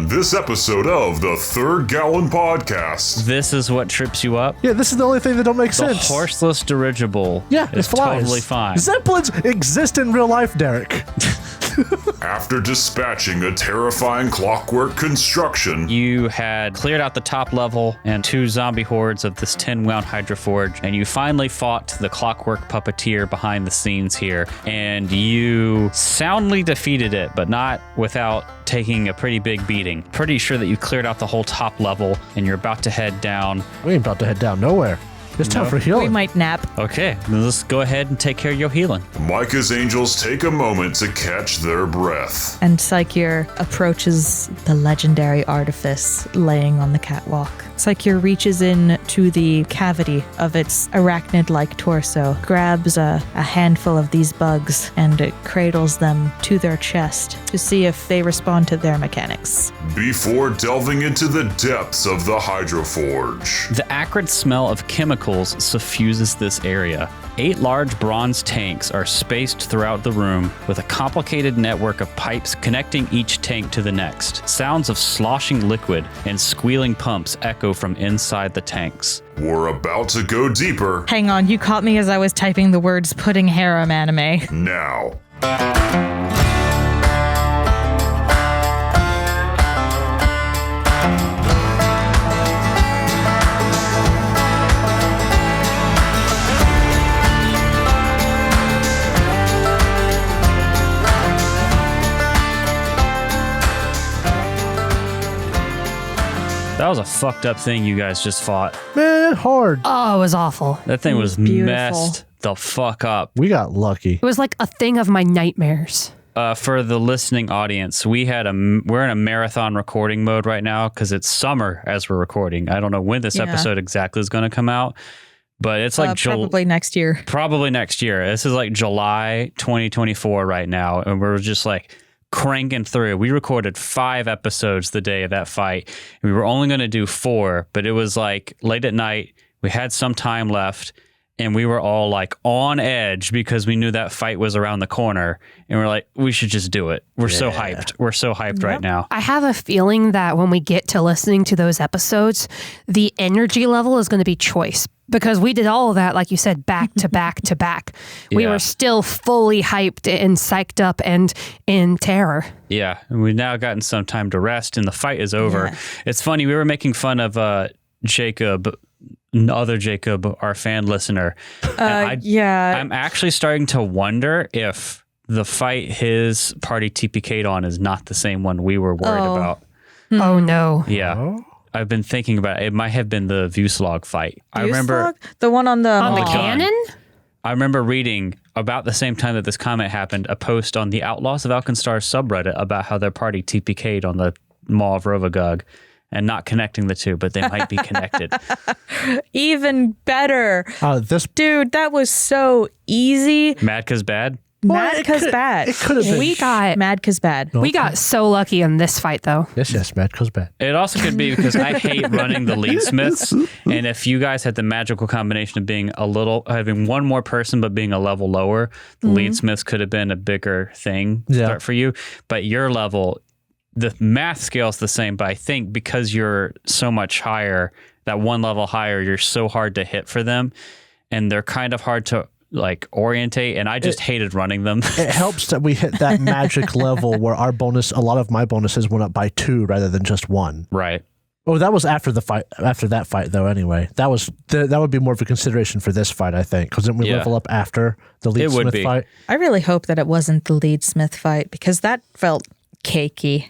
this episode of the Third Gallon Podcast. This is what trips you up? Yeah, this is the only thing that don't make sense. The horseless dirigible it flies. totally fine. Zeppelins exist in real life, Derek. After dispatching a terrifying clockwork construction, You had cleared out the top level and 2 zombie hordes of this 10-wound hydroforge, and you finally fought the Clockwork Puppeteer behind the scenes here, and you soundly defeated it, but not without taking a pretty big beating. Pretty sure that you cleared out the whole top level, and you're about to head down. We ain't about to head down nowhere. It's time for healing. We might nap. Okay, then let's go ahead and take care of your healing. Micah's angels take a moment to catch their breath. And Psychier approaches the legendary artifice laying on the catwalk. Psychier reaches in to the cavity of its arachnid-like torso, grabs a handful of these bugs, and cradles them to their chest to see if they respond to their mechanics. Before delving into the depths of the hydroforge. The acrid smell of chemicals suffuses this area. 8 large bronze tanks are spaced throughout the room with a complicated network of pipes connecting each tank to the next. Sounds of sloshing liquid and squealing pumps echo from inside the tanks. We're about to go deeper Hang on, you caught me as I was typing the words pudding harem anime. now. That was a fucked up thing you guys just fought. Man, hard. Oh, it was awful. That thing was beautiful. messed the fuck up. We got lucky. It was like a thing of my nightmares. For the listening audience, we're in a marathon recording mode right now because it's summer as we're recording. I don't know when this episode exactly is going to come out, but it's like Probably next year. Probably next year. This is like July 2024 right now, and we're just like cranking through. We recorded 5 episodes the day of that fight. We were only going to do 4, but it was like late at night. We had some time left, and we were all like on edge because we knew that fight was around the corner, and we're like, we should just do it. We're so hyped. We're so hyped right now. I have a feeling that when we get to listening to those episodes, the energy level is going to be choice. Because we did all of that, like you said, back to back to back. We were still fully hyped and psyched up and in terror. Yeah, and we've now gotten some time to rest, and the fight is over. Yeah. It's funny, we were making fun of Jacob, our fan listener. I'm actually starting to wonder if the fight his party TPK'd on is not the same one we were worried about. Oh, no. Yeah. Oh. I've been thinking about it. It might have been the Vuslog fight. I remember the one on the cannon? I remember reading about the same time that this comment happened, a post on the Outlaws of Alkenstar subreddit about how their party TPK'd on the Maw of Rovagug and not connecting the two, but they might be connected. Even better. Dude, that was so easy. Mad 'cause bad? Mad 'cause bad. It could have been. We got Mad 'cause bad. we got so lucky in this fight, though. Yes, mad 'cause bad. It also could be because I hate running the leadsmiths, and if you guys had the magical combination of being having one more person but being a level lower, the leadsmiths could have been a bigger thing for you. But your level, the math scale's the same, but I think because you're so much higher, that one level higher, you're so hard to hit for them, and they're kind of hard to orientate, and I just hated running them. It helps that we hit that magic level where a lot of my bonuses went up by 2 rather than just 1. Right. Oh, that was after the fight. After that fight, though. Anyway, that would be more of a consideration for this fight, I think, because didn't we level up after the leadsmith fight? I really hope that it wasn't the leadsmith fight because that felt cakey.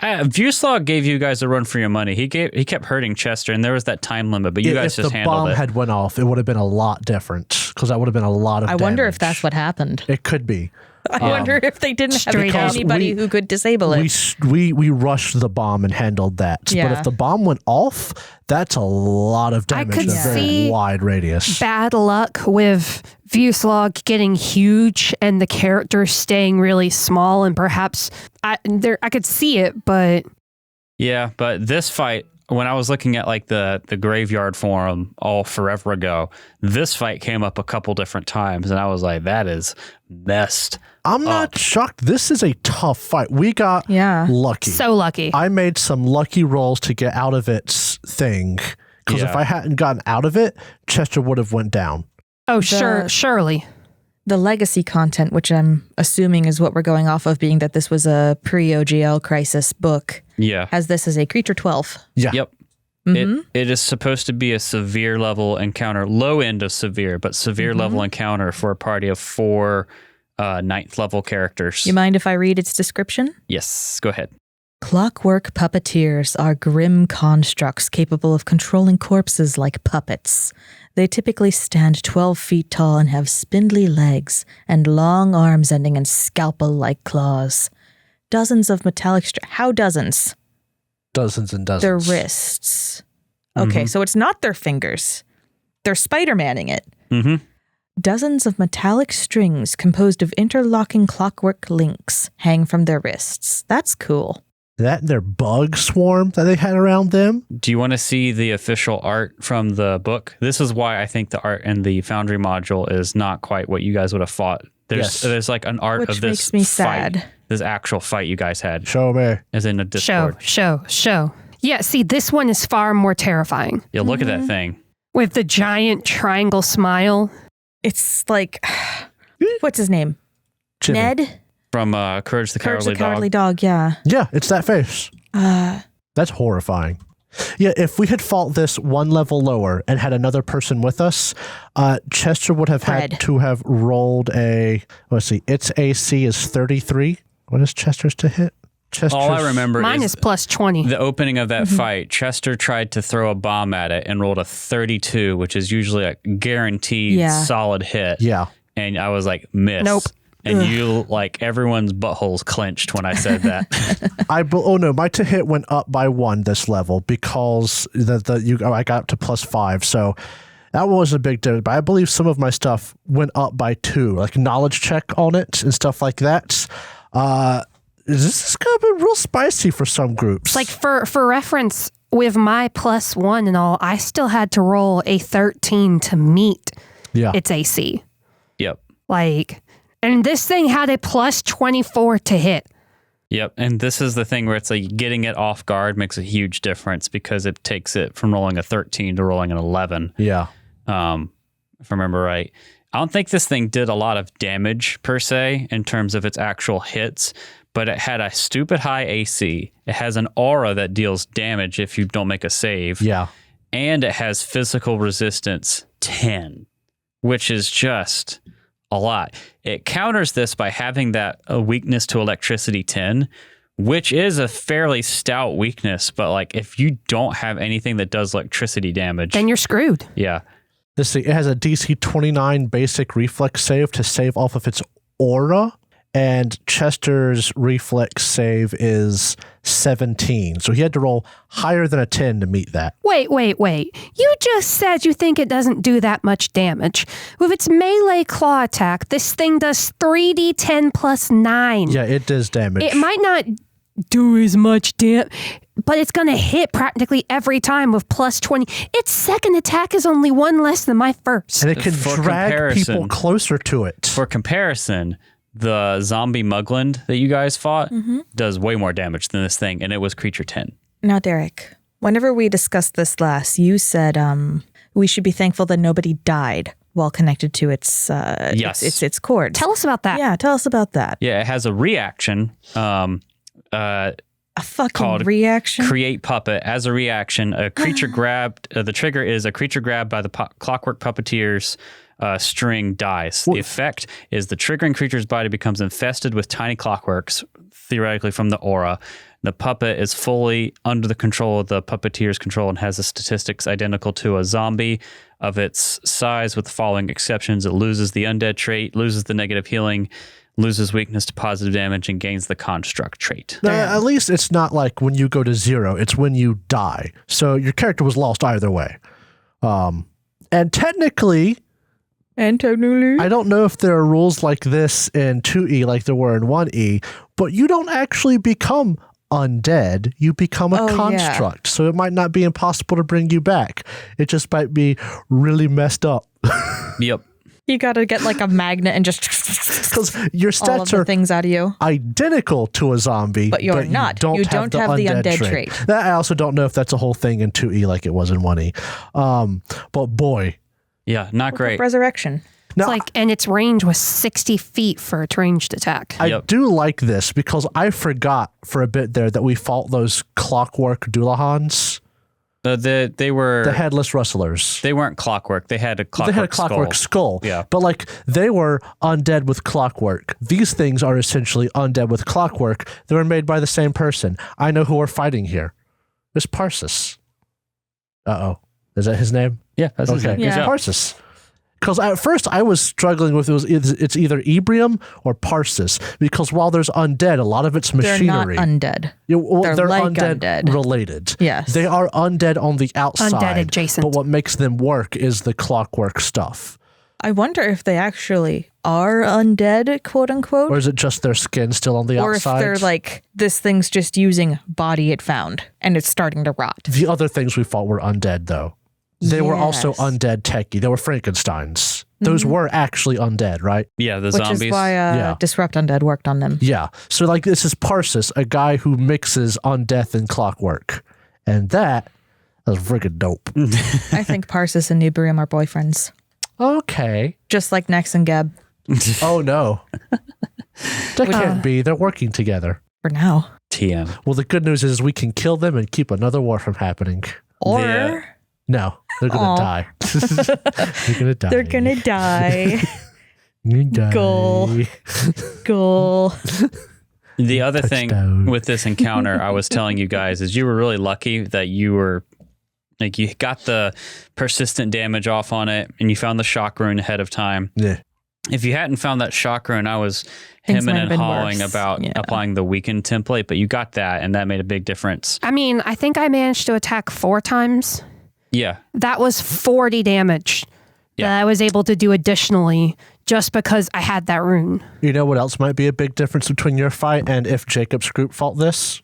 Vuslog gave you guys a run for your money. He kept hurting Chester, and there was that time limit, but you guys just handled it. If the bomb had went off, it would have been a lot different, because that would have been a lot of damage. I wonder if that's what happened. It could be. I wonder if they didn't have anybody who could disable it. We rushed the bomb and handled that. Yeah. But if the bomb went off, that's a lot of damage in a very wide radius. Bad luck with Vuslog getting huge and the characters staying really small, and perhaps I could see it, but yeah. But this fight, when I was looking at like the graveyard forum all forever ago, this fight came up a couple different times, and I was like, that is messed. I'm not shocked. This is a tough fight. We got lucky. So lucky. I made some lucky rolls to get out of its thing. Because if I hadn't gotten out of it, Chester would have went down. Oh, surely. The legacy content, which I'm assuming is what we're going off of, being that this was a pre-OGL Crisis book, has this as a creature 12. Yeah. Yep. It is supposed to be a severe level encounter, low end of severe, but severe level encounter for a party of 4 9th level characters. You mind if I read its description? Yes, go ahead. Clockwork puppeteers are grim constructs capable of controlling corpses like puppets. They typically stand 12 feet tall and have spindly legs and long arms ending in scalpel-like claws. Dozens of metallic how dozens? Dozens and dozens. Their wrists. Okay, so it's not their fingers. They're Spider-Manning it. Dozens of metallic strings composed of interlocking clockwork links hang from their wrists. That's cool. That and their bug swarm that they had around them. Do you want to see the official art from the book? This is why I think the art in the Foundry module is not quite what you guys would have thought. There's like an art of this makes me fight, sad. this actual fight you guys had. Show me. As in a Discord. Show. Yeah, see, this one is far more terrifying. Yeah, look at that thing. With the giant triangle smile. It's like, what's his name? Jimmy. Ned? From Courage the Cowardly Dog, yeah. Yeah, it's that face. That's horrifying. Yeah, if we had fought this one level lower and had another person with us, Chester would have had to have rolled its AC is 33. What is Chester's to hit? All I remember mine is plus 20. The opening of that fight, Chester tried to throw a bomb at it and rolled a 32, which is usually a guaranteed solid hit. Yeah. And I was like, miss. Nope. And you, like, everyone's buttholes clenched when I said that. My to hit went up by 1 this level because I got up to plus 5. So that was a big difference. But I believe some of my stuff went up by 2, like knowledge check on it and stuff like that. This is going to be real spicy for some groups. Like for reference, with my plus 1 and all, I still had to roll a 13 to meet its AC. Yep. And this thing had a plus 24 to hit. Yep. And this is the thing where it's like getting it off guard makes a huge difference because it takes it from rolling a 13 to rolling an 11. Yeah. If I remember right. I don't think this thing did a lot of damage per se in terms of its actual hits, but it had a stupid high AC. It has an aura that deals damage if you don't make a save. Yeah. And it has physical resistance 10, which is just a lot. It counters this by having that weakness to electricity 10, which is a fairly stout weakness. But like, if you don't have anything that does electricity damage, then you're screwed. Yeah. This thing, it has a DC 29 basic reflex save to save off of its aura, and Chester's reflex save is 17. So he had to roll higher than a 10 to meet that. Wait. You just said you think it doesn't do that much damage. With its melee claw attack, this thing does 3d10 plus 9. Yeah, it does damage. It might not do as much damage, but it's going to hit practically every time with plus 20. Its second attack is only 1 less than my first. And it can drag people closer to it. For comparison, the zombie Mugland that you guys fought does way more damage than this thing, and it was creature 10. Now, Derek, whenever we discussed this last, you said we should be thankful that nobody died while connected to its cords. Tell us about that. Yeah, tell us about that. Yeah, it has a reaction. A fucking called reaction? Create Puppet. As a reaction, a creature grabbed, the trigger is a creature grabbed by the Clockwork Puppeteer's string dies. The effect is the triggering creature's body becomes infested with tiny clockworks, theoretically from the aura. The puppet is fully under the control of the puppeteer's control and has the statistics identical to a zombie of its size, with the following exceptions. It loses the undead trait, loses the negative healing, loses weakness to positive damage, and gains the construct trait. Now, at least it's not like when you go to 0, it's when you die. So your character was lost either way. And technically, I don't know if there are rules like this in 2E like there were in 1E, but you don't actually become undead, you become a construct. So it might not be impossible to bring you back. It just might be really messed up. Yep. You gotta get like a magnet and just because your all of stats the are things out of you. identical to a zombie, But you're not. You You don't have the undead trait. That I also don't know if that's a whole thing in 2E like it was in 1E. But boy, Yeah, not great. Resurrection. now And its range was 60 feet for its ranged attack. I Yep. do like this because I forgot for a bit there that we fought those clockwork Doolahans, They were the headless rustlers. they weren't clockwork. They had a clockwork They had a clockwork skull. Yeah. But like they were undead with clockwork. These things are essentially undead with clockwork. They were made by the same person. I know who we're fighting here. It's Parsis. Uh-oh. Is that his name? Yeah, that's his Okay. name. Yeah. It's Parsis. Because at first I was struggling with it's either Ebrium or Parsis. Because while there's undead, a lot of it's machinery. They're not undead. They're like undead, undead. related. Yes. They are undead on the outside. Undead adjacent. But what makes them work is the clockwork stuff. I wonder if they actually are undead, quote unquote. Or is it just their skin still on the Or outside? if they're like, this thing's just using body it found and it's starting to rot. The other things we fought were undead, though. They were also Yes. undead techie. They were Frankensteins. Those were actually undead, right? Yeah, the Which zombies. is why Yeah. Disrupt Undead worked on them. Yeah. So, like, this is Parsis, a guy who mixes undeath and clockwork. And that is friggin' dope. I think Parsis and Ebrium are boyfriends. Okay. Just like Nex and Geb Oh, no. That can't be. They're working together. for now. TM. Well, the good news is we can kill them and keep another war from happening. Or Yeah. No, they're going Aw. to die. They're going to die. they're gonna die. Gonna die. Goal. Goal. The other thing Touchdown. with this encounter I was telling you guys is you were really lucky that you were like you got the persistent damage off on it and you found the shock rune ahead of time. Yeah. If you hadn't found that shock rune, I was Things hemming might have and been hawing worse. about Yeah. applying the weakened template, but you got that and that made a big difference. I mean, I think I managed to attack 4 times. Yeah. That was 40 damage Yeah. that I was able to do additionally just because I had that rune. You know what else might be a big difference between your fight and if Jacob's group fought this?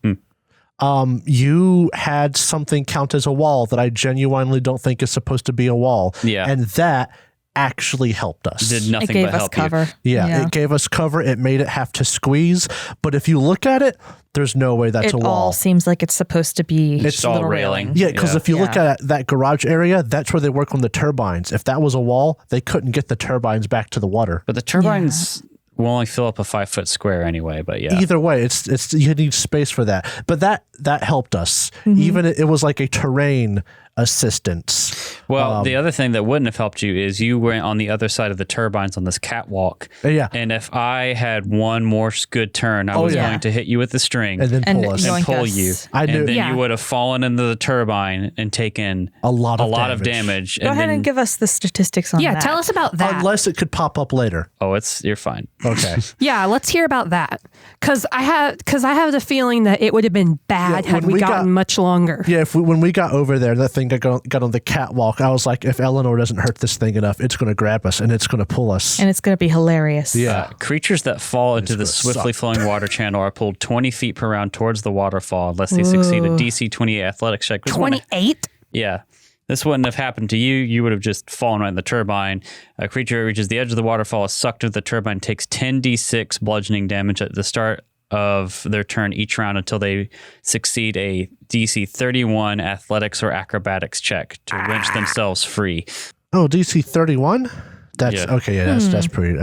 You had something count as a wall that I genuinely don't think is supposed to be a wall. Yeah. And that actually helped us. Did It nothing gave but us help cover. Yeah, it gave us cover. It made it have to squeeze. But if you look at it, there's no way that's It a wall. all seems like it's supposed to be It's all little railing. Yeah, because if you look Yeah. at that garage area, that's where they work on the turbines. If that was a wall, they couldn't get the turbines back to the water. But the turbines will only fill up a 5-foot square anyway, but yeah. Either way, it's you need space for that. But that helped us. Even it was like a terrain assistance. Well, the other thing that wouldn't have helped you is you went on the other side of the turbines on this catwalk. Yeah. And if I had one more good turn, I was yeah. going to hit you with the string And then And pull us. yoink and pull us. you. I knew- And then Yeah. you would have fallen into the turbine and taken A lot of damage. Go ahead and give us the statistics on Yeah, that. tell us about that. Unless it could pop up later. Oh, you're fine. Okay. Yeah, let's hear about that. Because I have the feeling that it would have been bad Yeah, had when we we gotten got- much longer. Yeah, when we got over there, that thing got on the catwalk. I was like, if Eleanor doesn't hurt this thing enough, it's going to grab us and it's going to pull us. And it's going to be hilarious. Yeah. Creatures that fall into the gonna swiftly suck. flowing water channel are pulled 20 feet per round towards the waterfall unless they succeed a DC 28 athletics check. Which wouldn't- 28? Yeah. This wouldn't have happened to you. You would have just fallen right in the turbine. A creature reaches the edge of the waterfall, is sucked into the turbine, takes 10d6 bludgeoning damage at the start of their turn each round until they succeed a DC 31 athletics or acrobatics check to wrench themselves free. Oh, DC 31? That's Yeah. okay. Yeah, that's pretty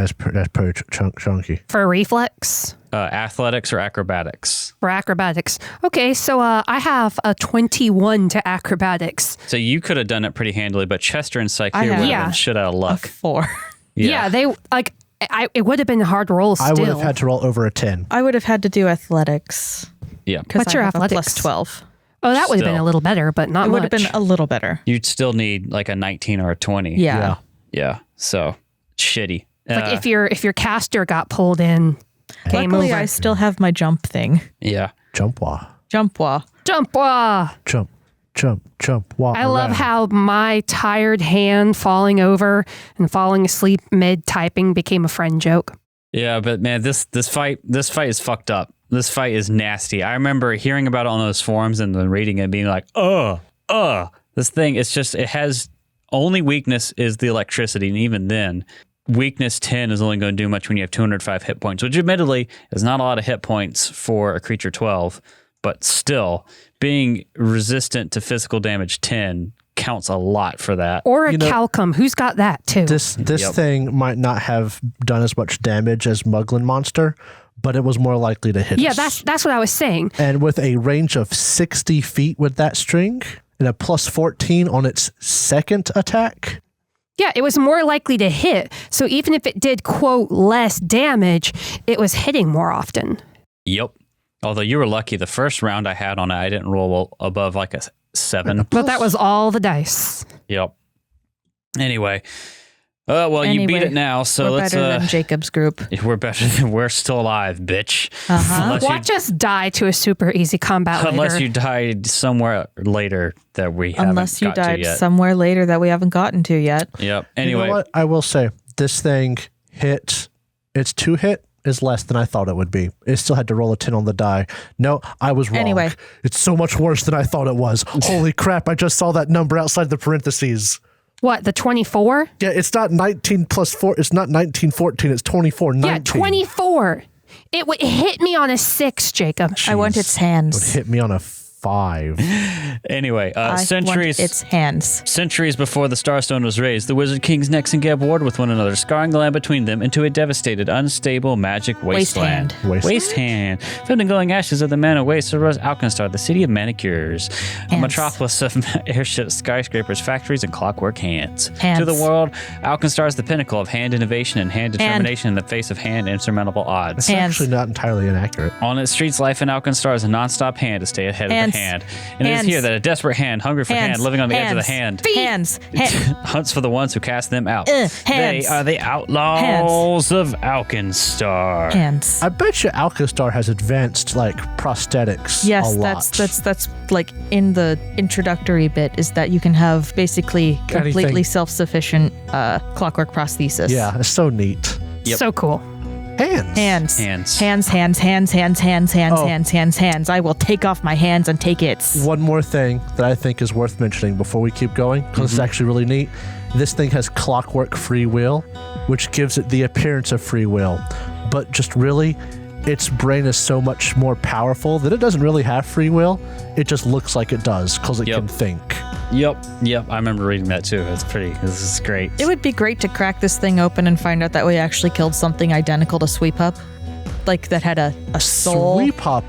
chunky. For reflex? Athletics or acrobatics. For acrobatics. Okay, so I have a 21 to acrobatics. So you could have done it pretty handily, but Chester and Psyche I would have- have Yeah. been shit out of A luck. 4. Yeah, they like it would have been a hard roll still. I would have had to roll over a 10. I would have had to do athletics. Yeah. 'cause What's I your have a athletics? plus 12. Oh, that would have been Still. a little better, but not It would much. have been a little better. You'd still need like a 19 or a 20. Yeah. Yeah. So shitty. like if your caster got pulled in, game Luckily, over. I still have my jump thing. Yeah. Jump wah. Jump wall. Jump! Wah! Jump wah. I love around. how my tired hand falling over and falling asleep mid typing became a friend joke. Yeah, but man, this fight is fucked up. This fight is nasty. I remember hearing about it on those forums and then reading it being like, this thing, it has only weakness is the electricity. And even then, weakness 10 is only going to do much when you have 205 hit points, which admittedly is not a lot of hit points for a creature 12, but still being resistant to physical damage 10 counts a lot for that. Or a Calcum. Who's got that too? This thing might not have done as much damage as Muglin Monster, but it was more likely to hit us. Yeah, that's what I was saying. And with a range of 60 feet with that string and a plus 14 on its second attack. Yeah, it was more likely to hit. So even if it did, quote, less damage, it was hitting more often. Yep. Although you were lucky, the first round I had on it, I didn't roll above like a 7. But that was all the dice. Yep. Anyway. You beat it now, so we're let's... better than Jacob's group. We're better than... We're still alive, bitch. Watch us die to a super easy combat Unless later. you died somewhere later that we haven't Unless you got to died yet. somewhere later that we haven't gotten to yet. Yep. Anyway. You know what? I will say, this thing hit... Its 2 hit is less than I thought it would be. It still had to roll a 10 on the die. No, I was wrong. Anyway. It's so much worse than I thought it was. Holy crap, I just saw that number outside the parentheses. What, the 24? Yeah, it's not 19 plus 4. It's not 1914. It's 2419. Yeah, 24. It hit me on a 6, Jacob. I want its It hands. hit me on a 5. Anyway, I centuries... want its hands. Centuries before the Starstone was raised, the Wizard Kings Nexengab warred with one another, scarring the land between them into a devastated, unstable, magic wasteland. Wastehand. Filled in glowing ashes of the Mana Waste arose Alkenstar, the city of manicures. A metropolis of airships, skyscrapers, factories, and clockwork hands. To the world, Alkenstar is the pinnacle of hand innovation and hand determination in the face of hand insurmountable odds. It's actually not entirely inaccurate. On its streets, life in Alkenstar is a non-stop hand to stay ahead of the hand. And it is here that a desperate hand, hungry for hand, living on the edge of the hand, hunts for the ones who cast them out. They are the Outlaws of Alkenstar. Hands. I bet you Alkenstar has advanced like prosthetics. Yes, a lot. that's like in the introductory bit is that you can have basically completely Anything. self-sufficient clockwork prosthesis. Yeah, it's so neat. Yep. So cool. Hands. Hands. I will take off my hands and take its. One more thing that I think is worth mentioning before we keep going, because it's actually really neat. This thing has clockwork free will, which gives it the appearance of free will. But just really, its brain is so much more powerful that it doesn't really have free will. It just looks like it does because it can think. Yep. I remember reading that too. This is great. It would be great to crack this thing open and find out that we actually killed something identical to Sweep Up. Like that had a soul. Sweep Up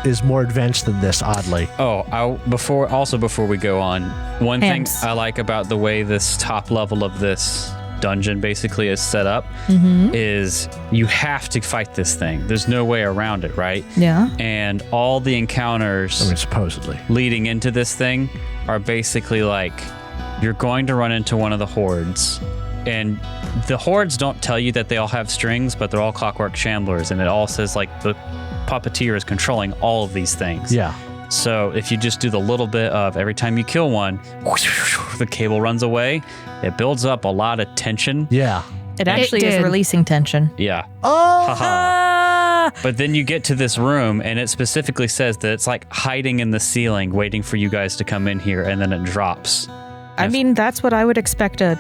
is more advanced than this, oddly. Before we go on, one Hands. thing I like about the way this top level of this dungeon basically is set up is you have to fight this thing. There's no way around it, right? Yeah. And all the encounters Supposedly. leading into this thing are basically like you're going to run into one of the hordes, and the hordes don't tell you that they all have strings, but they're all clockwork shamblers, and it all says like the puppeteer is controlling all of these things. Yeah. So if you just do the little bit of every time you kill one, the cable runs away, it builds up a lot of tension. Yeah. It actually is did. releasing tension. Yeah. Oh. But then you get to this room, and it specifically says that it's like hiding in the ceiling, waiting for you guys to come in here, and then it drops. I mean, that's what I would expect a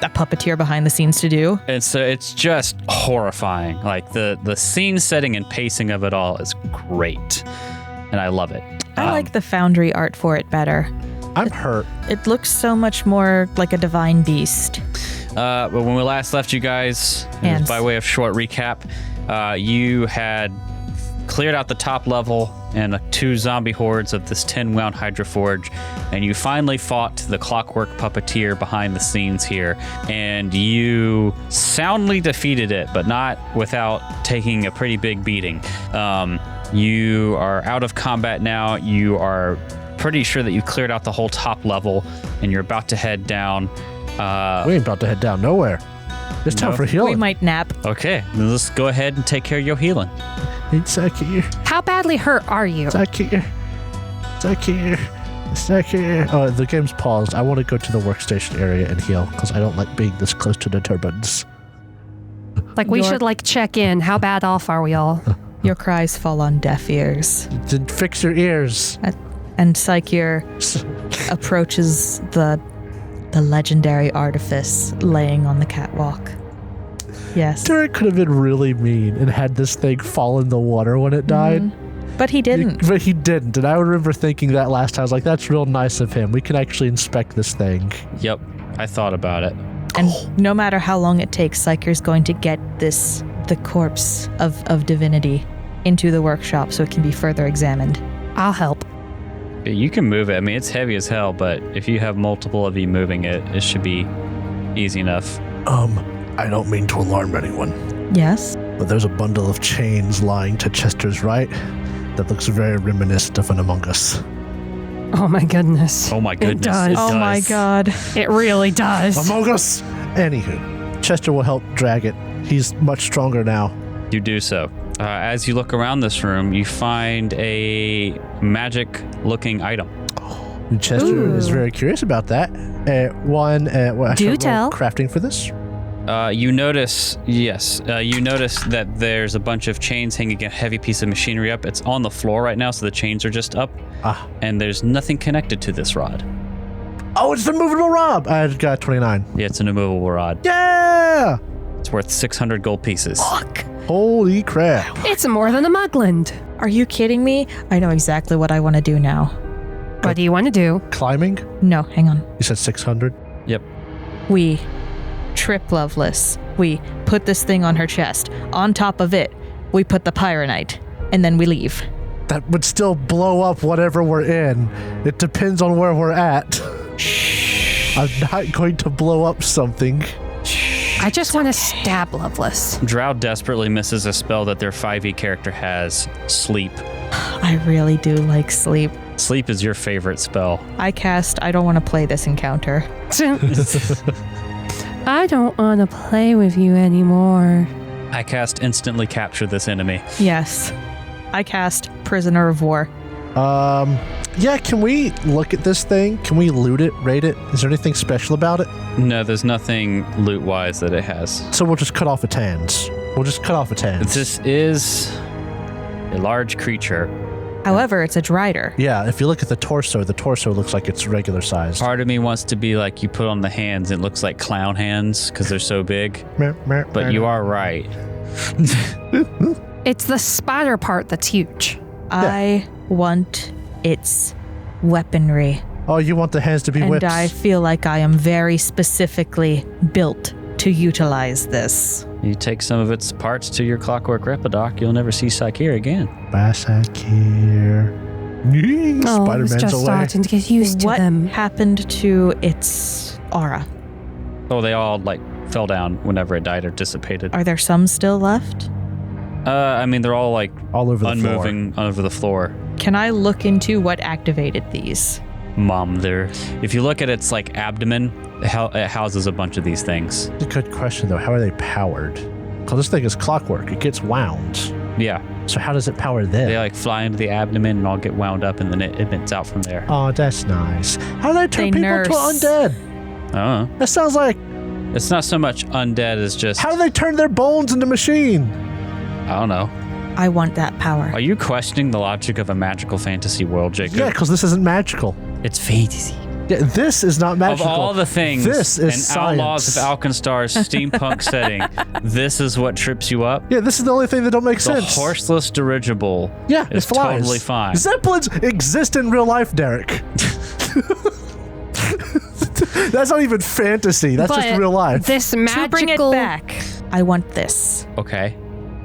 puppeteer behind the scenes to do. And so it's just horrifying. Like the scene setting and pacing of it all is great, and I love it. I like the Foundry art for it better. I'm hurt. It looks so much more like a divine beast. But when we last left you guys, Hands. by way of short recap, you had cleared out the top level and 2 zombie hordes of this 10-wound hydroforge, and you finally fought the Clockwork Puppeteer behind the scenes here, and you soundly defeated it, but not without taking a pretty big beating. You are out of combat now. You are pretty sure that you cleared out the whole top level, and you're about to head down. We ain't about to head down nowhere. It's time for healing. We might nap. Okay, then let's go ahead and take care of your healing. It's back here. How badly hurt are you? It's back here. It's back here. It's back here. Oh, the game's paused. I want to go to the workstation area and heal because I don't like being this close to the turbines. Like we should like check in. How bad off are we all? Your cries fall on deaf ears. Then fix your ears. And Psyche approaches the legendary artifice laying on the catwalk. Yes. Derek could have been really mean and had this thing fall in the water when it died. But he didn't. But he didn't. And I remember thinking that last time. I was like, that's real nice of him. We can actually inspect this thing. Yep, I thought about it. And no matter how long it takes, Psyche's going to get the corpse of divinity into the workshop so it can be further examined. I'll help. You can move it. I mean, it's heavy as hell, but if you have multiple of you moving it, it should be easy enough. I don't mean to alarm anyone, Yes? but there's a bundle of chains lying to Chester's right that looks very reminiscent of an Among Us. Oh my goodness. Oh my goodness. It does. Oh my god. It really does. Among Us! Anywho, Chester will help drag it. He's much stronger now. You do so. As you look around this room, you find a magic-looking item. And Chester is very curious about that. Do tell. Crafting for this? You notice that there's a bunch of chains hanging a heavy piece of machinery up. It's on the floor right now, so the chains are just up. And there's nothing connected to this rod. Oh, it's the movable rod! I got 29. Yeah, it's an immovable rod. Yeah! It's worth 600 gold pieces. Fuck. Holy crap. It's more than a mugland. Are you kidding me? I know exactly what I want to do now. What do you want to do? Climbing? No, hang on. You said 600? Yep. We trip Loveless. We put this thing on her chest. On top of it, we put the pyronite. And then we leave. That would still blow up whatever we're in. It depends on where we're at. I'm not going to blow up something. I just want to stab Loveless. Drow desperately misses a spell that their 5e character has, Sleep. I really do like sleep. Sleep is your favorite spell. I don't want to play this encounter. I don't want to play with you anymore. I cast Instantly Capture this enemy. Yes. I cast Prisoner of War. Yeah, can we look at this thing? Can we loot it, raid it? Is there anything special about it? No, there's nothing loot-wise that it has. So we'll just cut off its hands. This is a large creature. However, it's a drider. Yeah, if you look at the torso looks like it's regular size. Part of me wants to be like, you put on the hands, it looks like clown hands because they're so big. But you are right. It's the spider part that's huge. I want its weaponry. Oh, you want the hands to be whips? And I feel like I am very specifically built to utilize this. You take some of its parts to your Clockwork Repidoc, you'll never see Sakir again. Bye, Sakir. Oh, I was Spider-Man's just away. starting to get used to What them. happened to its aura? Oh, they all fell down whenever it died or dissipated. Are there some still left? I mean, they're all All over the unmoving over the floor. Can I look into what activated these? If you look at its abdomen, it houses a bunch of these things. It's a good question, though. How are they powered? Because this thing is clockwork. It gets wound. Yeah, So how does it power them? they fly into the abdomen and all get wound up, and then it emits out from there. Oh, that's nice. How do they turn They people nurse. to undead? I don't know. That sounds like... It's not so much undead as just, How do they turn their bones into machine? I don't know. I want that power. Are you questioning the logic of a magical fantasy world, Jacob? Yeah, because this isn't magical. It's fantasy. Yeah, this is not magical. Of all the things this is in Outlaws of science. Alkenstar's steampunk setting, this is what trips you up? Yeah, this is the only thing that don't make The sense. horseless dirigible Yeah, it is flies. totally fine. Zeppelins exist in real life, Derek. That's not even fantasy. That's just But real life. This To bring it magical... back, I want this. Okay.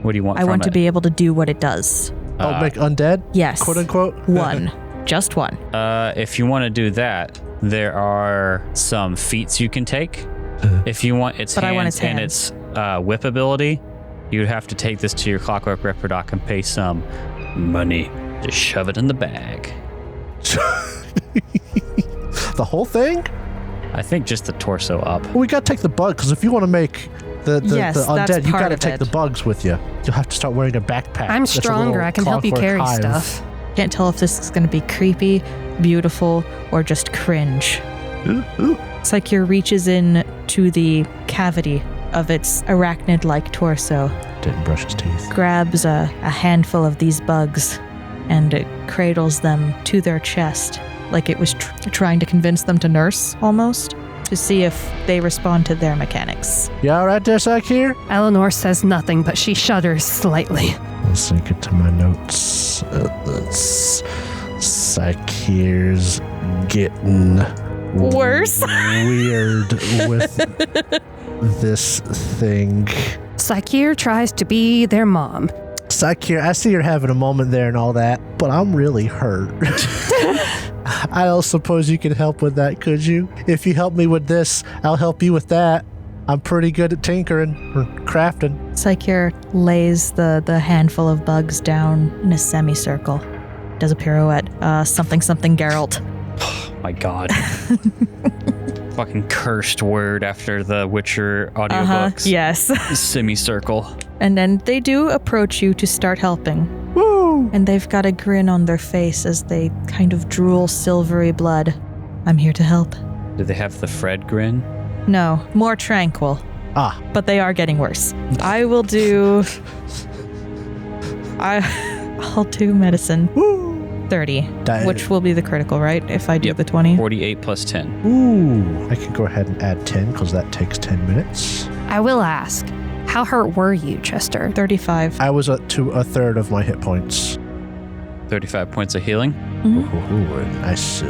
What do you want I from want it? to be able to do what it does. Oh, make undead? Yes. Quote unquote? One. Just one. If you want to do that, there are some feats you can take. If you want its But I want hands its and hands. its whip ability, you'd have to take this to your Clockwork Repidoc and pay some money to shove it in the bag. The whole thing? I think just the torso up. Well, we gotta take the bug, because if you want to make the Yes, that's undead, you part gotta of take it. the bugs with you. You'll have to start wearing a backpack. I'm that's a stronger. little I can help you clockwork carry hive. stuff. Can't tell if this is going to be creepy, beautiful, or just cringe. Psyche reaches in to the cavity of its arachnid-like torso Didn't brush his teeth. grabs a handful of these bugs and it cradles them to their chest, like it was trying to convince them to nurse, almost, to see if they respond to their mechanics. You all right there, Sakir? Eleanor says nothing, but she shudders slightly. I'll sync it to my notes. Sakir's getting Worse. weird with this thing. Sakir tries to be their mom. Sakir, I see you're having a moment there and all that, but I'm really hurt. I don't suppose you could help with that, could you? If you help me with this, I'll help you with that. I'm pretty good at tinkering or crafting. Psykir lays the handful of bugs down in a semicircle. Does a pirouette. Something Geralt. My God. Fucking cursed word after the Witcher audiobooks. Yes. Semicircle. And then they do approach you to start helping. Woo! And they've got a grin on their face as they kind of drool silvery blood. I'm here to help. Do they have the Fred grin? No, more tranquil. Ah. But they are getting worse. I will do... I'll do medicine. Woo! 30, That- which will be the critical, right? If I do Yep. the 20. 48 plus 10. Ooh. I could go ahead and add 10 because that takes 10 minutes. I will ask, how hurt were you, Chester? 35. I was up to a third of my hit points. 35 points of healing. Ooh, nice.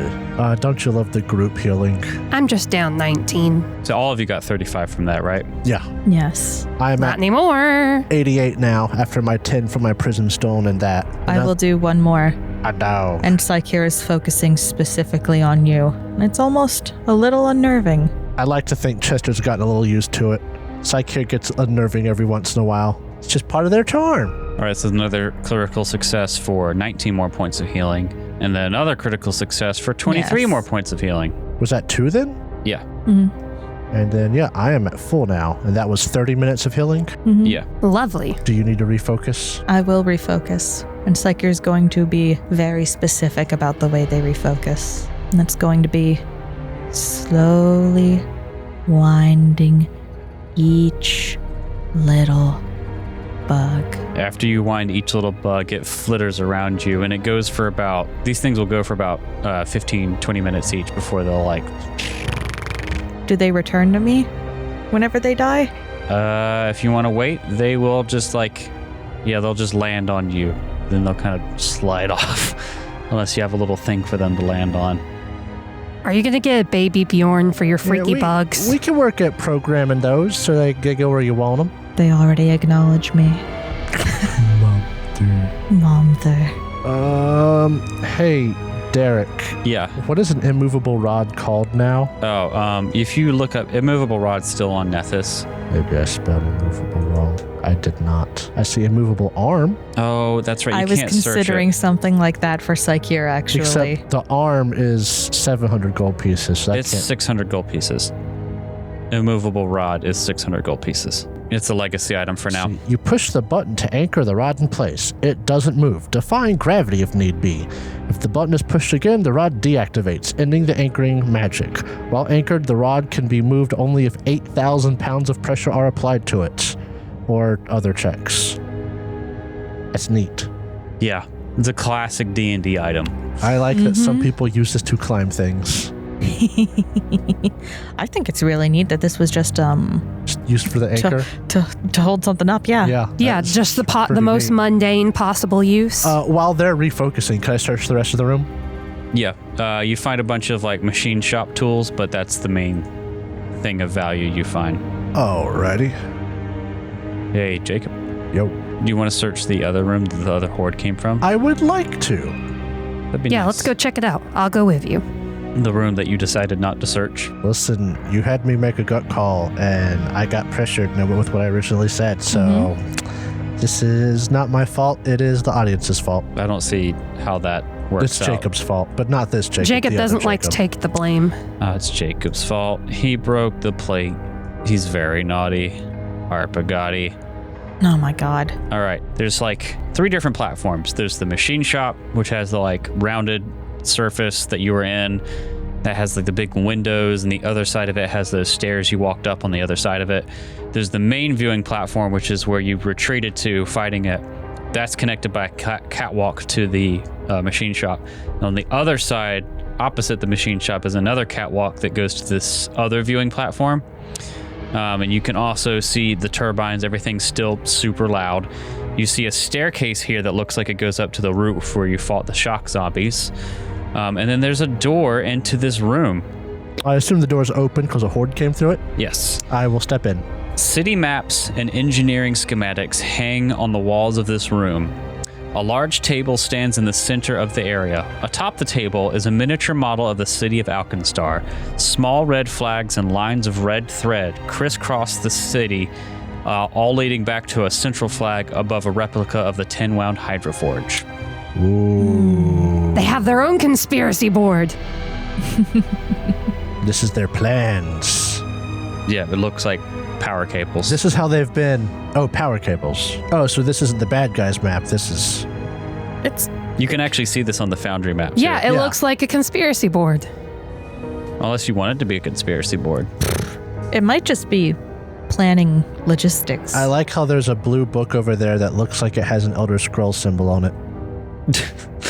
Don't you love the group healing? I'm just down 19. So all of you got 35 from that, right? Yeah. Yes. I'm Not at anymore. 88 now after my 10 from my prison stone and that. I will do one more. I know. And Psykir is focusing specifically on you. And it's almost a little unnerving. I like to think Chester's gotten a little used to it. Psychic gets unnerving every once in a while. It's just part of their charm. All right, so another critical success for 19 more points of healing. And then another critical success for 23 Yes. more points of healing. Was that 2 then? Yeah. And then, yeah, I am at full now. And that was 30 minutes of healing. Yeah. Lovely. Do you need to refocus? I will refocus. And Psykir is going to be very specific about the way they refocus. And that's going to be slowly winding each little bug. After you wind each little bug, it flitters around you, and it goes for about, these things will go for about 15, 20 minutes each before they'll like... Do they return to me whenever they die? If you want to wait, they will just like, yeah, they'll just land on you. Then they'll kind of slide off, unless you have a little thing for them to land on. Are you going to get a baby Bjorn for your freaky Yeah, bugs? We can work at programming those so they go where you want them. They already acknowledge me. Mother. Hey, Derek. Yeah. What is an immovable rod called now? Oh, if you look up, immovable rod's still on Nethys. Maybe I spelled immovable wrong. I did not. I see immovable arm. Oh, that's right. You I was can't search considering it. something like that for Psykir, actually. Except the arm is 700 gold pieces. So It's 600 gold pieces. Immovable rod is 600 gold pieces. It's a legacy item for now. You push the button to anchor the rod in place. It doesn't move, defying gravity if need be. If the button is pushed again, the rod deactivates, ending the anchoring magic. While anchored, the rod can be moved only if 8,000 pounds of pressure are applied to it, or other checks. That's neat. Yeah, it's a classic D&D item. I like that some people use this to climb things. I think it's really neat that this was just Just used for the anchor. to hold something up. Yeah. Yeah. Yeah, that's just the pretty most neat. mundane possible use. While they're refocusing, can I search the rest of the room? Yeah, you find a bunch of like machine shop tools, but that's the main thing of value you find. Alrighty. Hey, Jacob, Yo. do you want to search the other room that the other horde came from? I would like to. That'd be yeah, nice. let's go check it out. I'll go with you. The room that you decided not to search. Listen, you had me make a gut call, and I got pressured and I went with what I originally said, so this is not my fault. It is the audience's fault. I don't see how that works It's out. Jacob's fault, but not this Jacob. Jacob the other doesn't like to Jacob. take the blame. It's Jacob's fault. He broke the plate. He's very naughty. Arpagati. Oh my God. All right, there's like 3 different platforms. There's the machine shop, which has the like rounded surface that you were in. that has like the big windows, and the other side of it has those stairs you walked up on the other side of it. There's the main viewing platform, which is where you retreated to fighting it. That's connected by a catwalk to the machine shop. And on the other side, opposite the machine shop, is another catwalk that goes to this other viewing platform. And you can also see the turbines. Everything's still super loud. You see a staircase here that looks like it goes up to the roof where you fought the shock zombies. And then there's a door into this room. I assume the door's open because a horde came through it? Yes. I will step in. City maps and engineering schematics hang on the walls of this room. A large table stands in the center of the area. Atop the table is a miniature model of the city of Alkenstar. Small red flags and lines of red thread crisscross the city, all leading back to a central flag above a replica of the 10-wound hydroforge. Ooh. They have their own conspiracy board. This is their plans. Yeah, it looks like power cables. This is how they've been. Oh, power cables. Oh, so this isn't the bad guys map. This is... You can actually see this on the Foundry map. Yeah, too. it looks like a conspiracy board. Unless you want it to be a conspiracy board. It might just be planning logistics. I like how there's a blue book over there that looks like it has an Elder Scrolls symbol on it.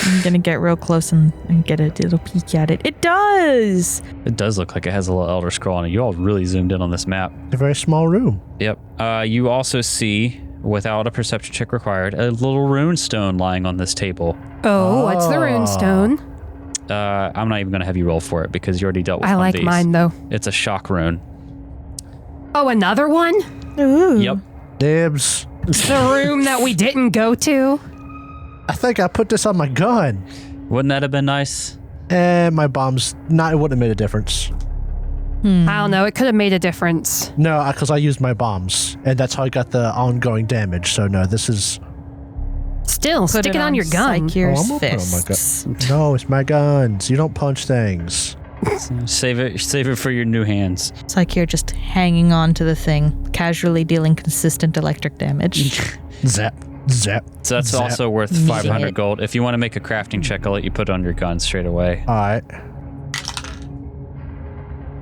I'm gonna get real close and get a little peek at it. It does! It does look like it has a little Elder Scroll on it. You all really zoomed in on this map. A very small room. Yep. You also see, without a perception check required, a little rune stone lying on this table. Oh, what's the rune stone? I'm not even going to have you roll for it because you already dealt with I one like of these. mine, though. It's a shock rune. Oh, another one? Ooh. Yep. Dibs. The room that we didn't go to? I think I put this on my gun. Wouldn't that have been nice? And my bombs, it wouldn't have made a difference. I don't know. It could have made a difference. No, because I used my bombs, and that's how I got the ongoing damage. So no, this is... Still, stick it on your gun. Psycheer's I'm gonna put it on my fists. gun. No, it's my guns. You don't punch things. Save it for your new hands. Psycheer just hanging on to the thing, casually dealing consistent electric damage. Zap, zap. So that's zap. also worth Zap. 500 gold. If you want to make a crafting check, I'll let you put it on your gun straight away. All right.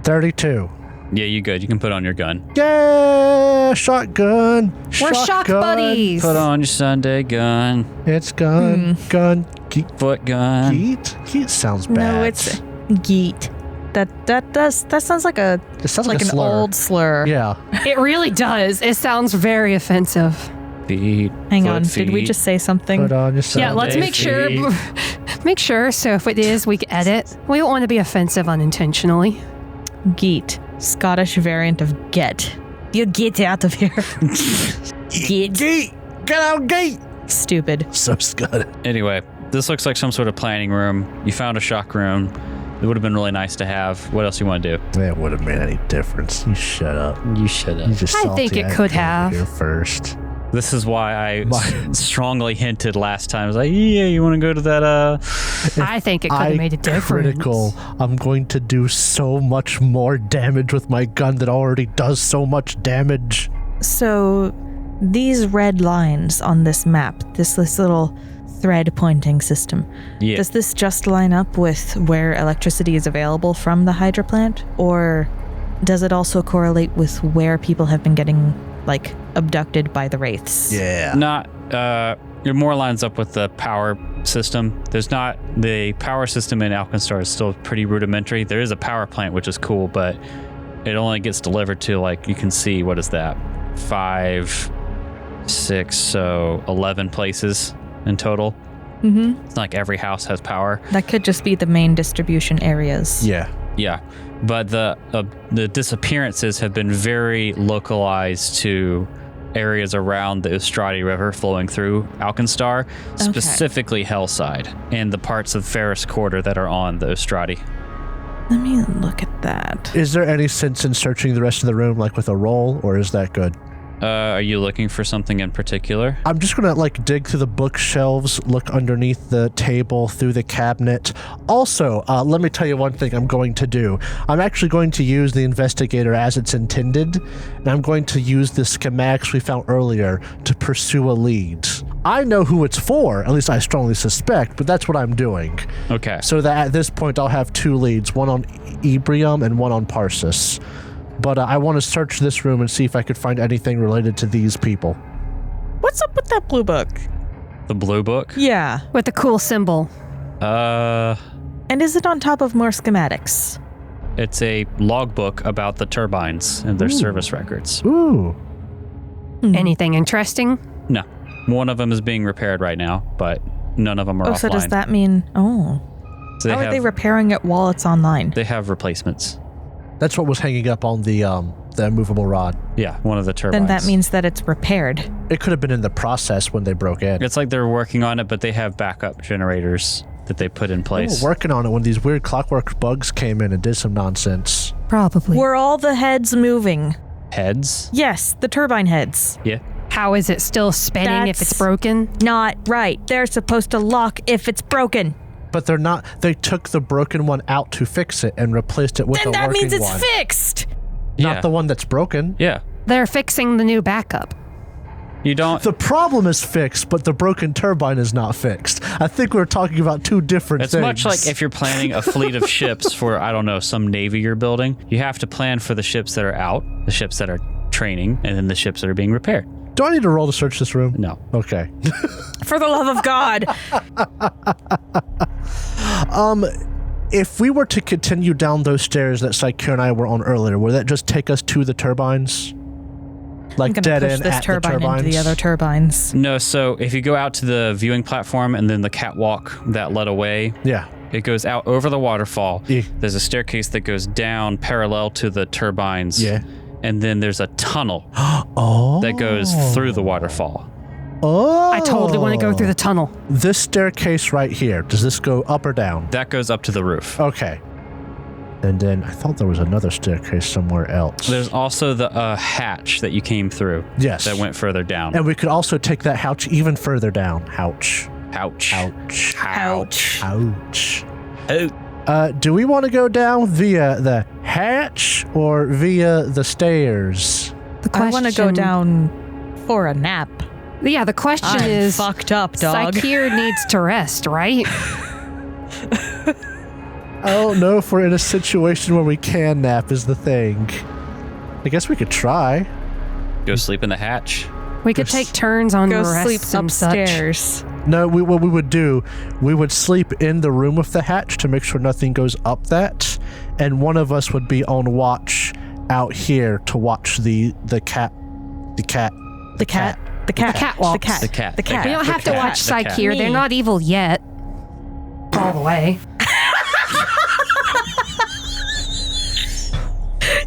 32. Yeah, you good. You can put on your gun. Yeah, shotgun. We're shock buddies. Put on your Sunday gun. It's gun, gun, geet, Foot gun. geet. Geet sounds bad. No, it's geet. That sounds like a It sounds like a an slur. old slur. Yeah. It really does. It sounds very offensive. Feet. Hang foot, on, did we feet. just say something? Put on your Yeah, let's Sunday make sure. feet. Make sure. So if it is, we can edit. We don't want to be offensive unintentionally. Geet. Scottish variant of get. You get out of here. Get. Geet. Get out, geet. Stupid. So Scottish. Anyway, this looks like some sort of planning room. You found a shock room. It would have been really nice to have. What else you want to do? It would have made any difference. You shut up. You should You have. just I think salty. it I could came have. Here first. This is why I strongly hinted last time. I was like, yeah, you want to go to that? I think it could have made a difference. Critical. I'm going to do so much more damage with my gun that already does so much damage. So, these red lines on this map, this little thread pointing system, Yeah. does this just line up with where electricity is available from the hydro plant? Or does it also correlate with where people have been getting, like, abducted by the wraiths? Yeah. Not. It more lines up with the power system. There's not the power system in Alkenstar is still pretty rudimentary. There is a power plant, which is cool, but it only gets delivered to, like, you can see, what is that? 5, 6, so 11 places in total. Mm-hmm. It's not like every house has power. That could just be the main distribution areas. Yeah. Yeah, but the disappearances have been very localized to areas around the Ustrati River flowing through Alkenstar, specifically Hellside, and the parts of Ferris Quarter that are on the Ustrati. Let me look at that. Is there any sense in searching the rest of the room, like with a roll, or is that good? Are you looking for something in particular? I'm just gonna like dig through the bookshelves, look underneath the table, through the cabinet. Also, let me tell you one thing I'm going to do. I'm actually going to use the investigator as it's intended, and I'm going to use the schematics we found earlier to pursue a lead. I know who it's for, at least I strongly suspect, but that's what I'm doing. Okay. So that at this point I'll have 2 leads, one on Ebrium and one on Parsis. But I want to search this room and see if I could find anything related to these people. What's up with that blue book? The blue book? Yeah. With the cool symbol. And is it on top of more schematics? It's a logbook about the turbines and their service records. Ooh. Anything interesting? No. One of them is being repaired right now, but none of them are offline. So does that mean... Oh. So How are they repairing it while it's online? They have replacements. That's what was hanging up on the immovable rod. Yeah, one of the turbines. Then that means that it's repaired. It could have been in the process when they broke in. It's like they're working on it, but they have backup generators that they put in place. They were working on it when these weird clockwork bugs came in and did some nonsense. Probably. Were all the heads moving? Heads? Yes, the turbine heads. Yeah. How is it still spinning if it's broken? Not right. They're supposed to lock if it's broken. But they're not. They took the broken one out to fix it and replaced it with a Then working that means it's one. fixed. Not the one that's broken. Yeah. They're fixing the new backup. You don't... The problem is fixed, but the broken turbine is not fixed. I think we're talking about 2 different It's things. much like if you're planning a fleet of ships for, I don't know, some navy you're building. You have to plan for the ships that are out, the ships that are training, and then the ships that are being repaired. Do I need to roll to search this room? No. Okay. For the love of God. If we were to continue down those stairs that Psyche and I were on earlier, would that just take us to the turbines? Like I'm dead gonna push end this at turbine the turbines? into the other turbines. No, so if you go out to the viewing platform and then the catwalk that led away, Yeah. it goes out over the waterfall. Yeah. There's a staircase that goes down parallel to the turbines. Yeah. And then there's a tunnel that goes through the waterfall. Oh. I totally want to go through the tunnel. This staircase right here, does this go up or down? That goes up to the roof. Okay. And then I thought there was another staircase somewhere else. There's also the hatch that you came through. Yes. That went further down. And we could also take that couch even further down. Ouch. Ouch. Ouch. Ouch. Ouch. Ouch. Do we want to go down via the hatch or via the stairs? I want to go down for a nap. Yeah, the question I'm is... fucked up, dog. Psyche needs to rest, right? I don't know if we're in a situation where we can nap is the thing. I guess we could try. Go sleep in the hatch. We could take turns on Go rests sleep and upstairs. such. No, what we would do, we would sleep in the room with the hatch to make sure nothing goes up that, and one of us would be on watch out here to watch the catwalk. The cat. The cat. We don't have to watch Psyche. They're not evil yet. All the way.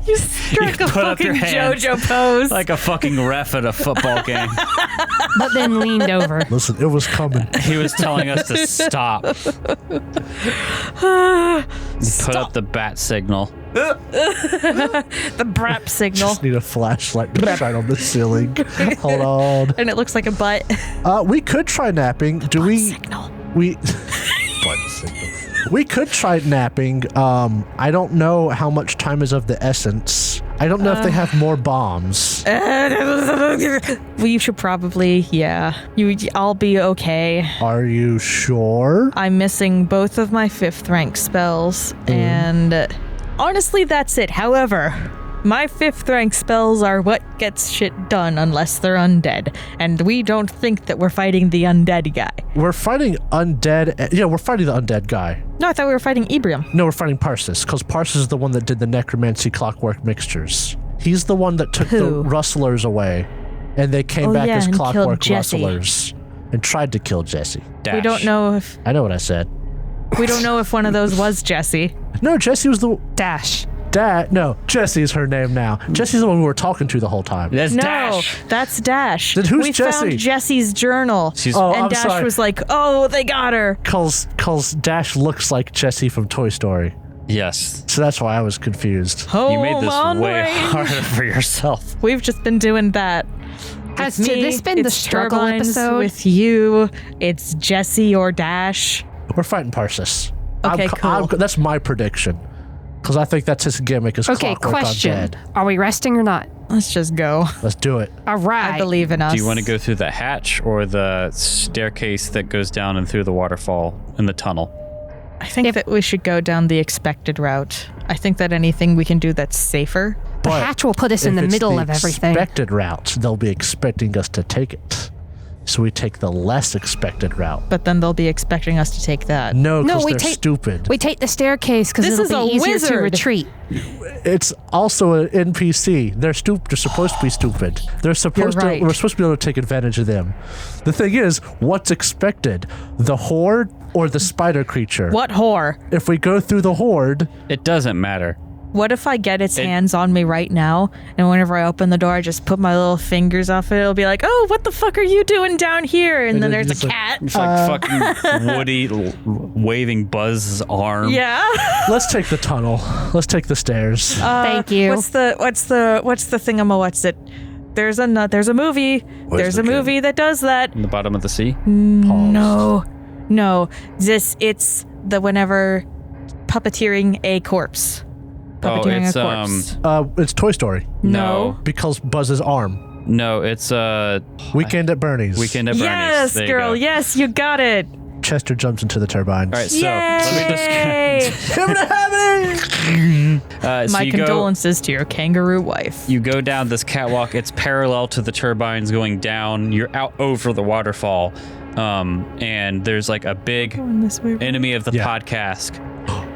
You struck You a put up fucking your hand JoJo pose. like a fucking ref at a football game. But then leaned over. Listen, it was coming. He was telling us to stop. You put up the bat signal. The BRAP signal. Just need a flashlight to shine on the ceiling. Hold on. And it looks like a butt. We could try napping. Do we? Signal. We. Butt signal. We could try napping. I don't know how much time is of the essence. I don't know if they have more bombs. We should probably, yeah. I'll be okay. Are you sure? I'm missing both of my 5th rank spells, and honestly, that's it. However, my 5th rank spells are what gets shit done unless they're undead, and we don't think that we're fighting the undead guy. We're fighting undead. Yeah, we're fighting the undead guy. No, I thought we were fighting Ebrium. No, we're fighting Parsis, because Parsis is the one that did the necromancy clockwork mixtures. He's the one that took the rustlers away, and they came back as and clockwork killed Jesse. rustlers and tried to kill Jesse. Dash. We don't know if I know if one of those was Jesse. No, Jesse was the Dash. No, Jesse is her name now. Jesse's the one we were talking to the whole time. That's No, Dash. that's Dash. Then who's we Jessie? found Jesse's journal. She's- Oh, and I'm Dash sorry. was like, oh, they got her. Cause Dash looks like Jesse from Toy Story. Yes. So that's why I was confused. You made this Home on way range. harder for yourself. We've just been doing that. Has Me, this been the it's struggle Turbines. episode? With you, it's Jesse or Dash. We're fighting Parsis. Okay, cool. That's my prediction. Because I think that's his gimmick is Okay, Clockwork question. Undead. Are we resting or not? Let's just go. Let's do it. All right. I believe in us. Do you want to go through the hatch or the staircase that goes down and through the waterfall in the tunnel? I think that we should go down the expected route. I think that anything we can do that's safer. The hatch will put us in the If it's middle of everything. expected route, they'll be expecting us to take it. So we take the less expected route. But then they'll be expecting us to take that. No, No, because we they're take- stupid. We take the staircase because This it'll is be a easier to wizard. retreat. It's also an NPC. They're stupid. They're supposed to be stupid. They're supposed right. to. We're supposed to be able to take advantage of them. The thing is, what's expected? The horde or the spider creature? What whore? If we go through the horde, It doesn't matter. What if I get its hands on me right now, and whenever I open the door, I just put my little fingers off it? It'll be like, "Oh, what the fuck are you doing down here?" And then then there's you a just cat. It's like fucking Woody waving Buzz's arm. Yeah. let's take the tunnel. Let's take the stairs. Thank you. What's the thingama? What's it? There's a movie. There's the a movie that does that. In the bottom of the sea. No. It's the whenever puppeteering a corpse. Puppeteering it's, a corpse. It's Toy Story No. because Buzz's arm. No, it's Weekend at Bernie's. Weekend at Bernie's. Yes, There you girl. go. Yes, you got it. Chester jumps into the turbines. All right, so let me just. Yay! So My you go- condolences to your kangaroo wife. You go down this catwalk. It's parallel to the turbines going down. You're out over the waterfall, and there's like a big This way. enemy of the Yeah. podcast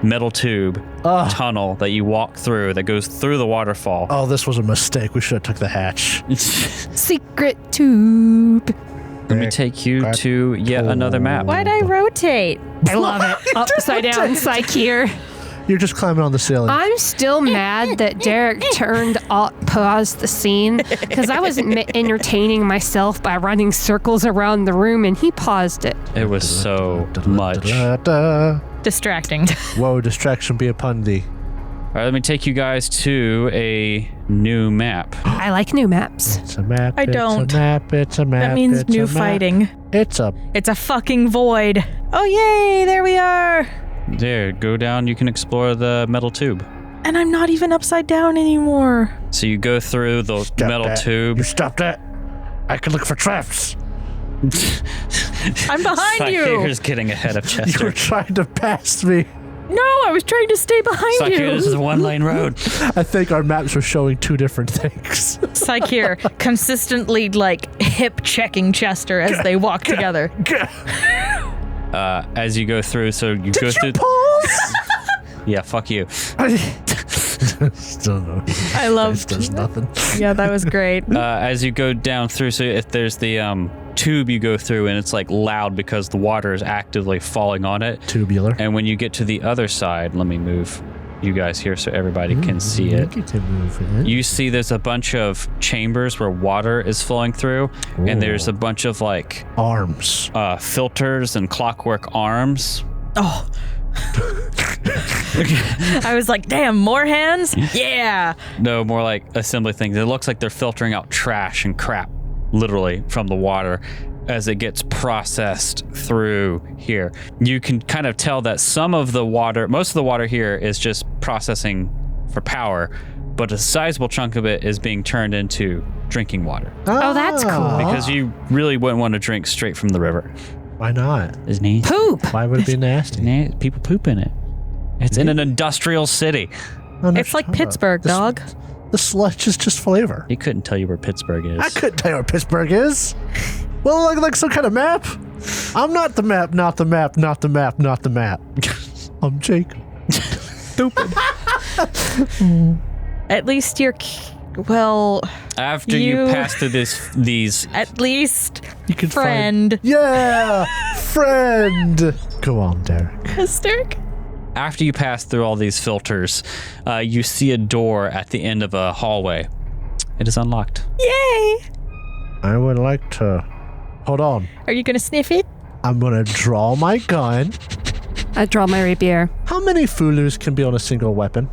metal tube tunnel that you walk through that goes through the waterfall. Oh, this was a mistake. We should have took the hatch. Secret tube. Let me take you to yet another map. Why'd I rotate? I love it. Upside down psych here. You're just climbing on the ceiling. I'm still mad that Derek paused the scene because I was entertaining myself by running circles around the room and he paused it. It was so much. Da-da. Distracting. Whoa, distraction be upon thee. All right, let me take you guys to a new map. I like new maps. It's a map. I don't. It's a map. It's a map. That means it's new a map. fighting. It's a. It's a fucking void. Oh, yay, there we are. There, go down. You can explore the metal tube. And I'm not even upside down anymore. So you go through the Stop metal that. tube. You stop that. I can look for traps. I'm behind you. Here's getting ahead of You were Chester. trying to pass me. No, I was trying to stay behind Sakir, this is you. a one-lane road. I think our maps were showing two different things. Sakir consistently hip checking Chester as they walk together. As you go through, so you go through. Pause. Yeah, fuck you. Still no. I This loved. does nothing. Yeah, that was great. As you go down through, so if there's the tube you go through, and it's like loud because the water is actively falling on it. Tubular. And when you get to the other side, let me move you guys here so everybody can see it. You can move it. You see there's a bunch of chambers where water is flowing through, and there's a bunch of Arms. filters and clockwork arms. Oh. I was like, damn, more hands? Yeah. No, more like assembly things. It looks like they're filtering out trash and crap, literally, from the water as it gets processed through here. You can kind of tell that some of the water, most of the water here is just processing for power, but a sizable chunk of it is being turned into drinking water. Oh, that's cool. Because you really wouldn't want to drink straight from the river. Why not? Isn't he? Poop. Why would it be nasty? People poop in it. It's in an industrial city. Oh, no, It's like shut up. Pittsburgh, This- dog. The sludge is just flavor. He couldn't tell you where Pittsburgh is. I couldn't tell you where Pittsburgh is. Well, like some kind of map. I'm not the map, not the map, not the map, not the map. I'm Jacob. Stupid. At least you're. Well, After you You- pass through these at least You can friend. find. Yeah, friend. Go on, Derek. Hysteric. after you pass through all these filters, you see a door at the end of a hallway. It is unlocked. Yay! I would like to. Hold on. Are you gonna sniff it? I'm gonna draw my gun. I draw my rapier. How many Fulus can be on a single weapon?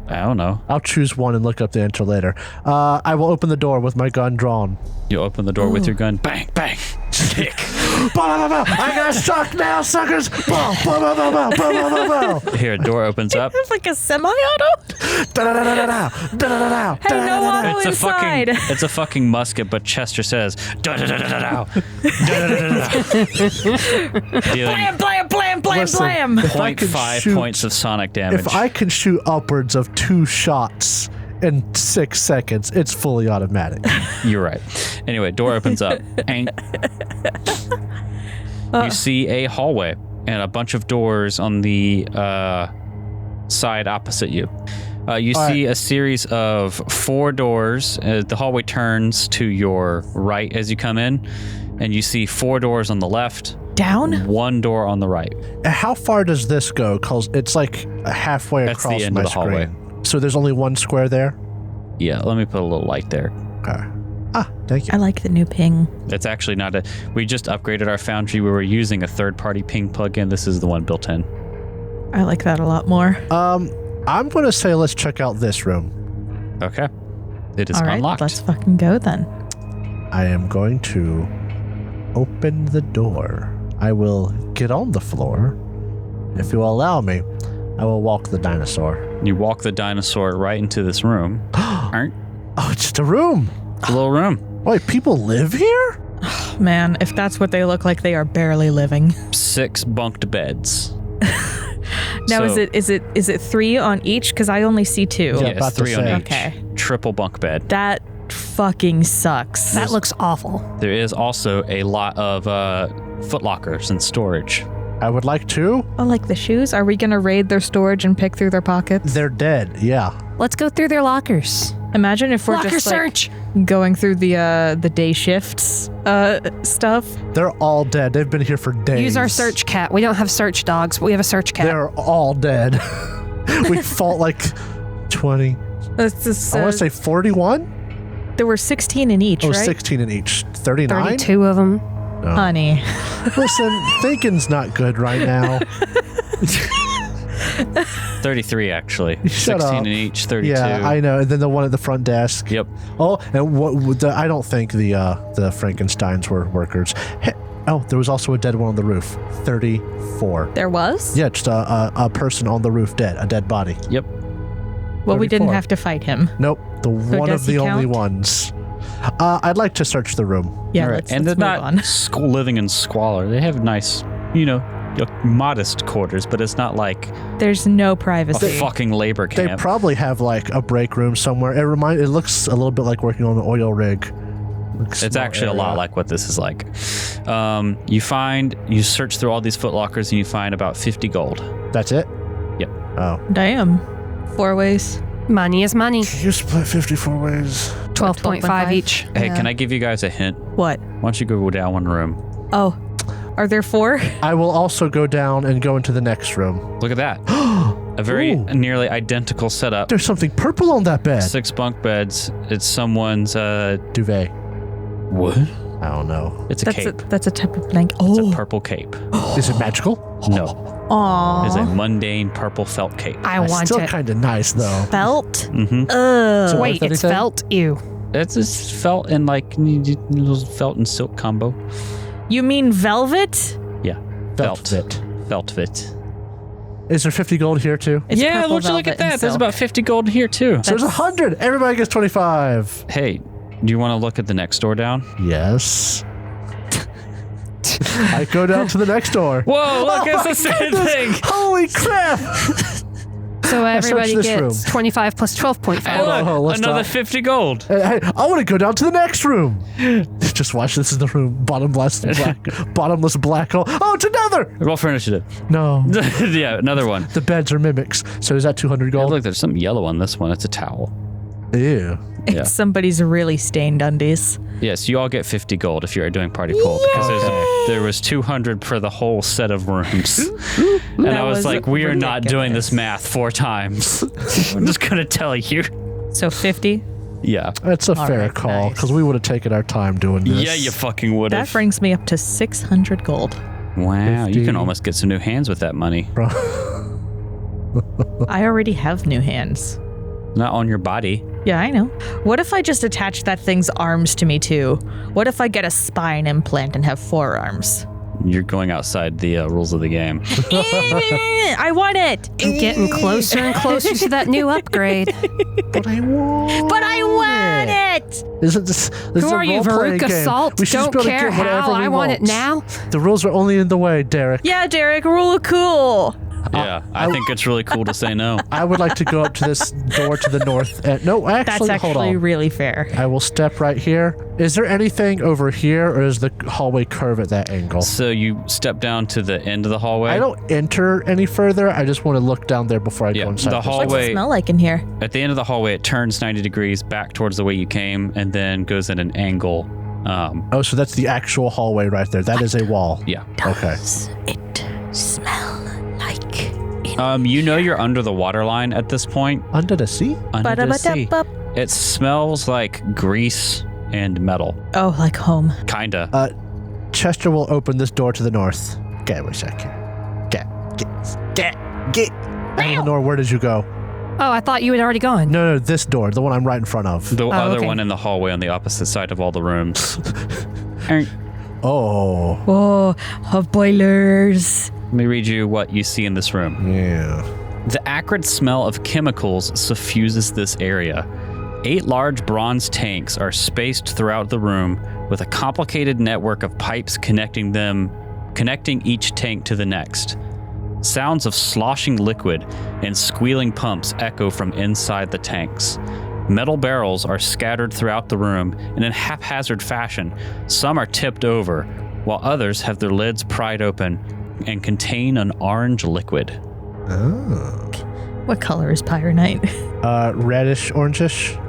I don't know. I'll choose one and look up the answer later. I will open the door with my gun drawn. You open the door with your gun. Bang, bang. Kick. I got stuck now, suckers. Here, door opens up. It's like a semi-auto. Hey, no auto inside. It's a fucking musket, but Chester says, da-da-da-da-da-da. Blam, blam, blam, blam, Listen, blam. 0.5 points of sonic damage. If I can shoot upwards of 2 shots in 6 seconds, it's fully automatic. You're right. Anyway, door opens up. You see a hallway and a bunch of doors on the side opposite you. You see a series of 4 doors. The hallway turns to your right as you come in, and you see 4 doors on the left. Down? 1 door on the right. How far does this go? Because it's like halfway That's across the end my of the hallway. screen. So there's only 1 square there? Yeah, let me put a little light there. Okay. Thank you. I like the new ping. It's actually not we just upgraded our foundry. We were using a third-party ping plugin. This is the one built in. I like that a lot more. I'm going to say let's check out this room. Okay. It is All right, unlocked. let's fucking go then. I am going to open the door. I will get on the floor. If you will allow me, I will walk the dinosaur. You walk the dinosaur right into this room. Oh, it's just a room. It's a little room. Wait, people live here? Man, if that's what they look like, they are barely living. 6 bunked beds. Now, So- is it 3 on each? Because I only see 2. Yeah, it's about to 3 on say. each. Okay. Triple bunk bed. That fucking sucks. That looks awful. There is also a lot of footlockers and storage. I would like to. Oh, like the shoes? Are we gonna raid their storage and pick through their pockets? They're dead. Yeah. Let's go through their lockers. Imagine if we're Locker just search. like going through the day shifts stuff. They're all dead. They've been here for days. Use our search cat. We don't have search dogs, but we have a search cat. They're all dead. We fought like 20. That's just, I want to say 41? there were 16 in each, Oh, right? 16 in each. 39? 32 of them. Honey. Listen, thinking's not good right now. 33, actually. Shut 16 up. in each, 32. Yeah, I know. And then the one at the front desk. Yep. Oh, and I don't think the Frankensteins were workers. There was also a dead one on the roof. 34. There was? Yeah, just a person on the roof dead. A dead body. Yep. Well, we didn't 34. have to fight him. Nope. One does of the he only count? ones. I'd like to search the room. Yeah, All right. let's And they're move not on. living in squalor. They have nice, modest quarters, but it's not like There's no a privacy. fucking labor They camp. probably have like a break room somewhere. It looks a little bit like working on an oil rig. It's actually a lot like what this is like. You search through all these footlockers and you find about 50 gold. That's it? Yep. Oh. Damn. 4 ways. Money is money. You split 54 ways. 12.5 each. Hey, Yeah. can I give you guys a hint? What? Why don't you go down one room? Oh. Are there 4? I will also go down and go into the next room. Look at that. A very Ooh. nearly identical setup. There's something purple on that bed. 6 bunk beds. It's someone's Duvet. what? I don't know. It's a cape. That's a type of blanket. It's Oh. a purple cape. Is it magical? No. Aw. It's a mundane purple felt cape. I want Still it. kind of nice though. Felt? Mm-hmm. So Wait, worth it's anything? felt? Ew. It's just felt and like felt and silk combo. You mean velvet? Yeah. Velvet. Velvet. Is there 50 gold here too? It's Yeah, purple look at velvet that. and There's silk. about 50 gold here too. So there's 100. Everybody gets 25. Hey, do you want to look at the next door down? Yes. I go down to the next door. Whoa, look, it's my the same goodness. thing. Holy crap! So everybody this gets room. 25 plus 12.5. Hey, look, on, let's another stop. 50 gold. Hey, I want to go down to the next room. Just watch. This is the room. Bottomless black hole. Oh, it's another. Roll for initiative. No. Yeah, another one. The beds are mimics. So is that 200 Oh, gold? look, there's some yellow on this one. It's a towel. Ew. Yeah. It's somebody's really stained undies. Yes, you all get 50 gold if you're doing party pool because there was 200 for the whole set of rooms. And That I was was like, we are not doing ridiculous. this math 4 times. I'm just going to tell you. So 50? Yeah. That's a All fair right, call nice. because we would have taken our time doing this. Yeah, you fucking would That have. brings me up to 600 gold. Wow, 50. you can almost get some new hands with that money. I already have new hands. Not on your body. Yeah, I know. What if I just attach that thing's arms to me too? What if I get a spine implant and have 4 arms? You're going outside the rules of the game. I want it. I'm getting closer and closer to that new upgrade. But I want it. Isn't this Who are you, role-playing Veruca game. Salt? We should Don't just be able to care get whatever how. we I want it now. The rules are only in the way, Derek. Yeah, Derek, rule of cool. Yeah, I think it's really cool to say no. I would like to go up to this door to the north. No, actually, That's hold actually on. really fair. I will step right here. Is there anything over here, or is the hallway curve at that angle? So you step down to the end of the hallway. I don't enter any further. I just want to look down there before I Yeah, go inside. the this. hallway- What's it smell like in here? At the end of the hallway, it turns 90 degrees back towards the way you came and then goes at an angle. Oh, so that's the actual hallway right there. That is a wall. Yeah. Okay. Does it smell like You know you're under the water line at this point. Under the sea? Under the sea. Ba-da-ba-da-ba. It smells like grease and metal. Oh, like home. Kinda. Chester will open this door to the north. Get a second. Get. Eleanor, where did you go? Oh, I thought you had already gone. No, this door, the one I'm right in front of. The other okay. one in the hallway on the opposite side of all the rooms. Oh, Oh, hot boilers. Let me read you what you see in this room. yeah. The acrid smell of chemicals suffuses this area. 8 large bronze tanks are spaced throughout the room with a complicated network of pipes connecting each tank to the next. Sounds of sloshing liquid and squealing pumps echo from inside the tanks. Metal barrels are scattered throughout the room in a haphazard fashion. Some are tipped over, while others have their lids pried open and contain an orange liquid. What color is Pyronite? Reddish, orangish.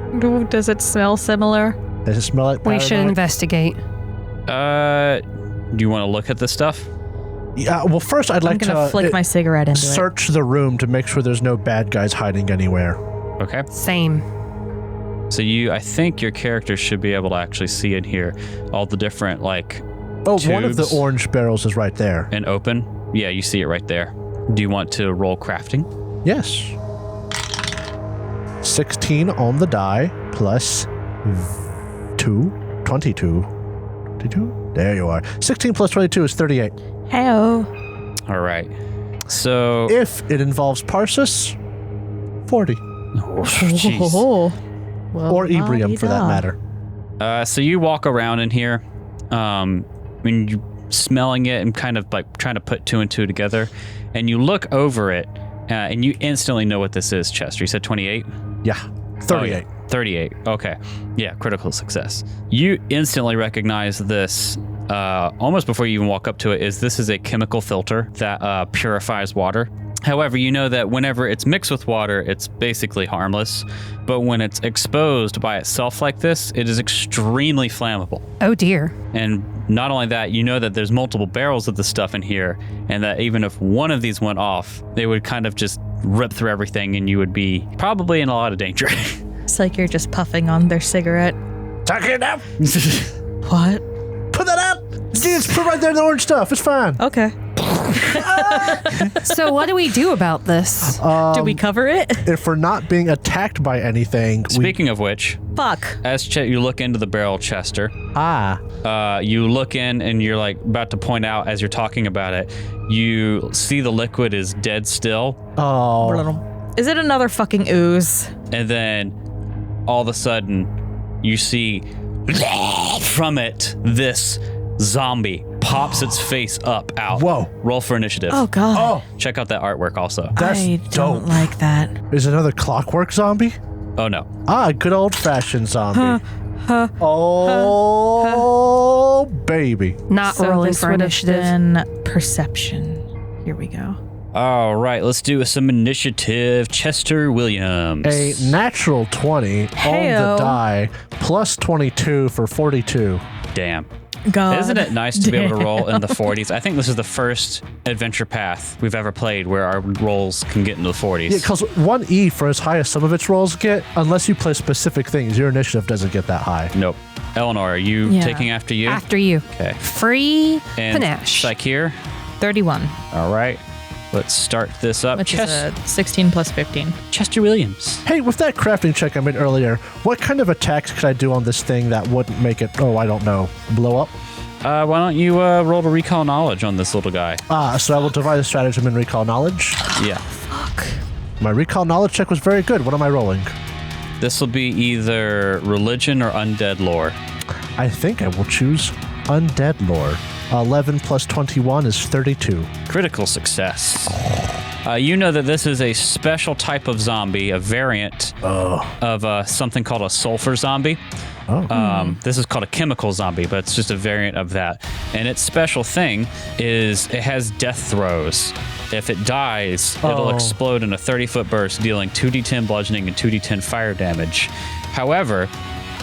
Does it smell similar? Does it smell like We should paranoid? investigate. Do you want to look at this stuff? Yeah, well, first I'd I'm like gonna to flick my cigarette into it. search the room to make sure there's no bad guys hiding anywhere. Okay. Same. So I think your character should be able to actually see in here all the different, like, Oh, one of the tubes orange barrels is right there. and open. Yeah, you see it right there. Do you want to roll crafting? Yes. 16 on the die plus 2, 22. 22? There you are. 16 plus 22 is 38. Hey-oh. All right. So, If it involves Parsis, 40. oh, jeez. Oh. Well, Or Ebrium, for that la-di-da. matter. So you walk around in here, and you smelling it and kind of like trying to put 2 and 2 together, and you look over it, and you instantly know what this is, Chester. You said 28? Yeah. Oh, 38. yeah. 38. Okay. Yeah, critical success. You instantly recognize this almost before you even walk up to it. This is a chemical filter that purifies water. However, you know that whenever it's mixed with water, it's basically harmless. But when it's exposed by itself like this, it is extremely flammable. Oh dear. And not only that, you know that there's multiple barrels of the stuff in here, and that even if one of these went off, they would kind of just rip through everything, and you would be probably in a lot of danger. It's like you're just puffing on their cigarette. Tuck it up. What? Put that up. Just put right there the orange stuff. It's fine. Okay. So what do we do about this? Do we cover it? If we're not being attacked by anything, Speaking of which, Fuck. as you look into the barrel, Chester, you look in and you're like about to point out as you're talking about it, you see the liquid is dead still, Oh. Is it another fucking ooze? and then all of a sudden you see from it this zombie pops its face up out. Whoa. Roll for initiative. Oh god. Oh. Check out that artwork also. That's I don't dope. like that. Is another clockwork zombie? Oh no. Good old-fashioned zombie. Oh, baby. Not So rolling this for would have initiative. been perception. Here we go. All right, let's do some initiative. Chester Williams. A natural 20 on the Heyo. die, plus 22 for 42. Damn. God. Isn't it nice to be able to roll in the 40s? I think this is the first adventure path we've ever played where our rolls can get into the 40s. Yeah, because 1E, for as high as some of its rolls get, unless you play specific things, your initiative doesn't get that high. Nope. Eleanor, are you Yeah. taking after you? After you. Okay. Free And panache. Shakir? 31. All right. Let's start this up. Which is a 16 plus 15. Chester Williams. Hey, with that crafting check I made earlier, what kind of attacks could I do on this thing that wouldn't make it, I don't know, blow up? Why don't you roll to recall knowledge on this little guy? So I will devise a stratagem and recall knowledge. Yeah. Fuck. My recall knowledge check was very good. What am I rolling? This will be either religion or undead lore. I think I will choose undead lore. 11 plus 21 is 32. Critical success. You know that this is a special type of zombie, a variant of something called a sulfur zombie. This is called a chemical zombie, but it's just a variant of that. And its special thing is it has death throws. If it dies, it'll explode in a 30-foot burst, dealing 2d10 bludgeoning and 2d10 fire damage. However,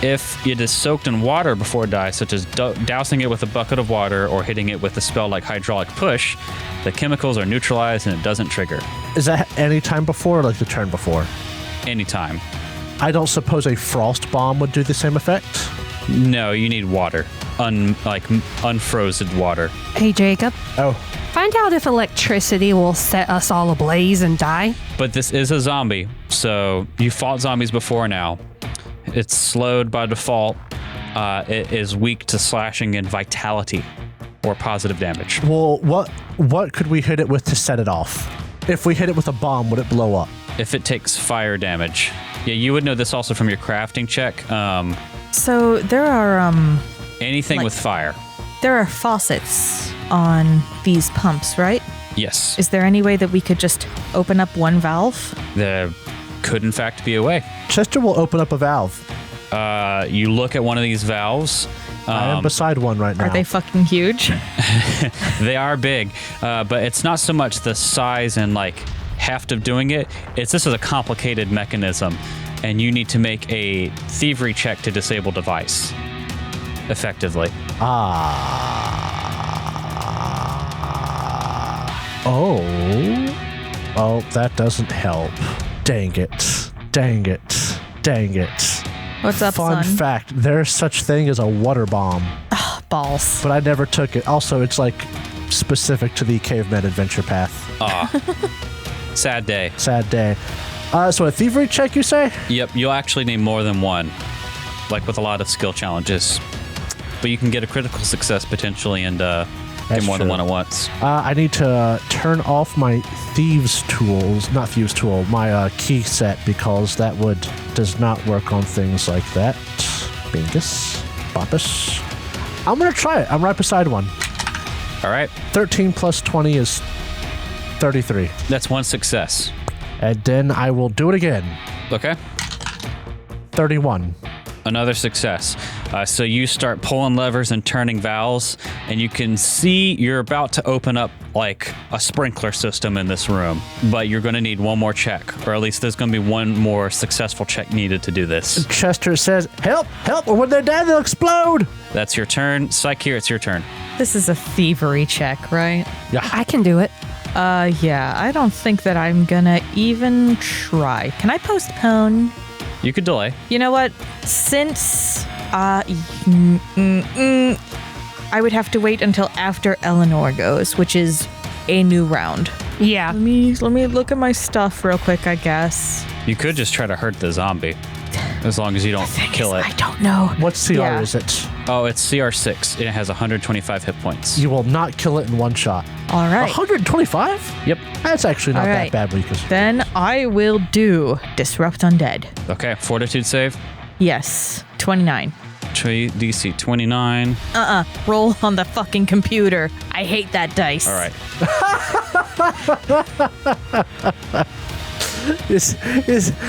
if it is soaked in water before it dies, such as dousing it with a bucket of water or hitting it with a spell like Hydraulic Push, the chemicals are neutralized and it doesn't trigger. Is that any time before or like the turn before? Anytime. I don't suppose a frost bomb would do the same effect? No, you need water. Unfrozen water. Hey, Jacob. Oh. Find out if electricity will set us all ablaze and die. But this is a zombie, so you fought zombies before now. It's slowed by default. It is weak to slashing and vitality or positive damage. Well, what could we hit it with to set it off? If we hit it with a bomb, would it blow up? If it takes fire damage. Yeah, you would know this also from your crafting check. So there are Anything with fire. There are faucets on these pumps, right? Yes. Is there any way that we could just open up one valve? There could in fact be a way. Chester will open up a valve. You look at one of these valves. I am beside one right now. Are they fucking huge? They are big, but it's not so much the size and heft of doing it. This is a complicated mechanism, and you need to make a thievery check to disable device effectively. Oh, that doesn't help. Dang it. What's up, Fun son? fact, there's such thing as a water bomb, Balls. but I never took it. Also, it's specific to the caveman adventure path. Sad day. Sad day. So a thievery check, you say? Yep, you'll actually need more than one, with a lot of skill challenges. But you can get a critical success potentially and get more than one at once. I need to turn off my my key set, because that does not work on things like that. Bingus. Boppus. I'm going to try it. I'm right beside one. All right. 13 plus 20 is 33. That's one success. And then I will do it again. Okay. 31. Another success. So you start pulling levers and turning valves, and you can see you're about to open up a sprinkler system in this room, but you're going to need one more check, or at least there's going to be one more successful check needed to do this. Chester says, help, or when they die, they'll explode. That's your turn. Psyche, it's your turn. This is a thievery check, right? Yeah. I can do it. Yeah. I don't think that I'm gonna even try. Can I postpone? You could delay. You know what? Since I would have to wait until after Eleanor goes, which is a new round. Yeah. Let me look at my stuff real quick, I guess. You could just try to hurt the zombie, as long as you don't kill it. I don't know. What CR Yeah. is it? Oh, it's CR6. It has 125 hit points. You will not kill it in one shot. All right. 125? Yep. That's actually not All that right. bad, because Then I will do Disrupt Undead. Okay, fortitude save. Yes. 29. DC 29. Roll on the fucking computer. I hate that dice. All right.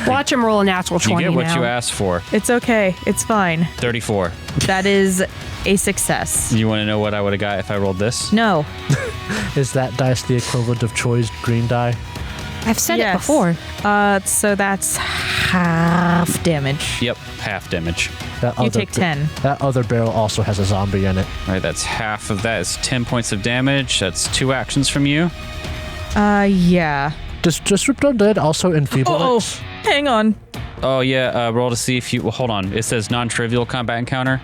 Watch him roll a natural You 20 get what now. you asked for. It's okay. It's fine. 34. That is a success. You want to know what I would have got if I rolled this? No. is that dice the equivalent of Choi's green die? I've said Yes. it before. So that's half damage. Yep, half damage. You take 10. That other barrel also has a zombie in it. All right, that's half of that is 10 points of damage. That's 2 actions from you. Yeah. Does Disrupt Undead also enfeeble Oh, it? hang on. Oh, yeah, roll to see if you... Well, hold on. It says non-trivial combat encounter.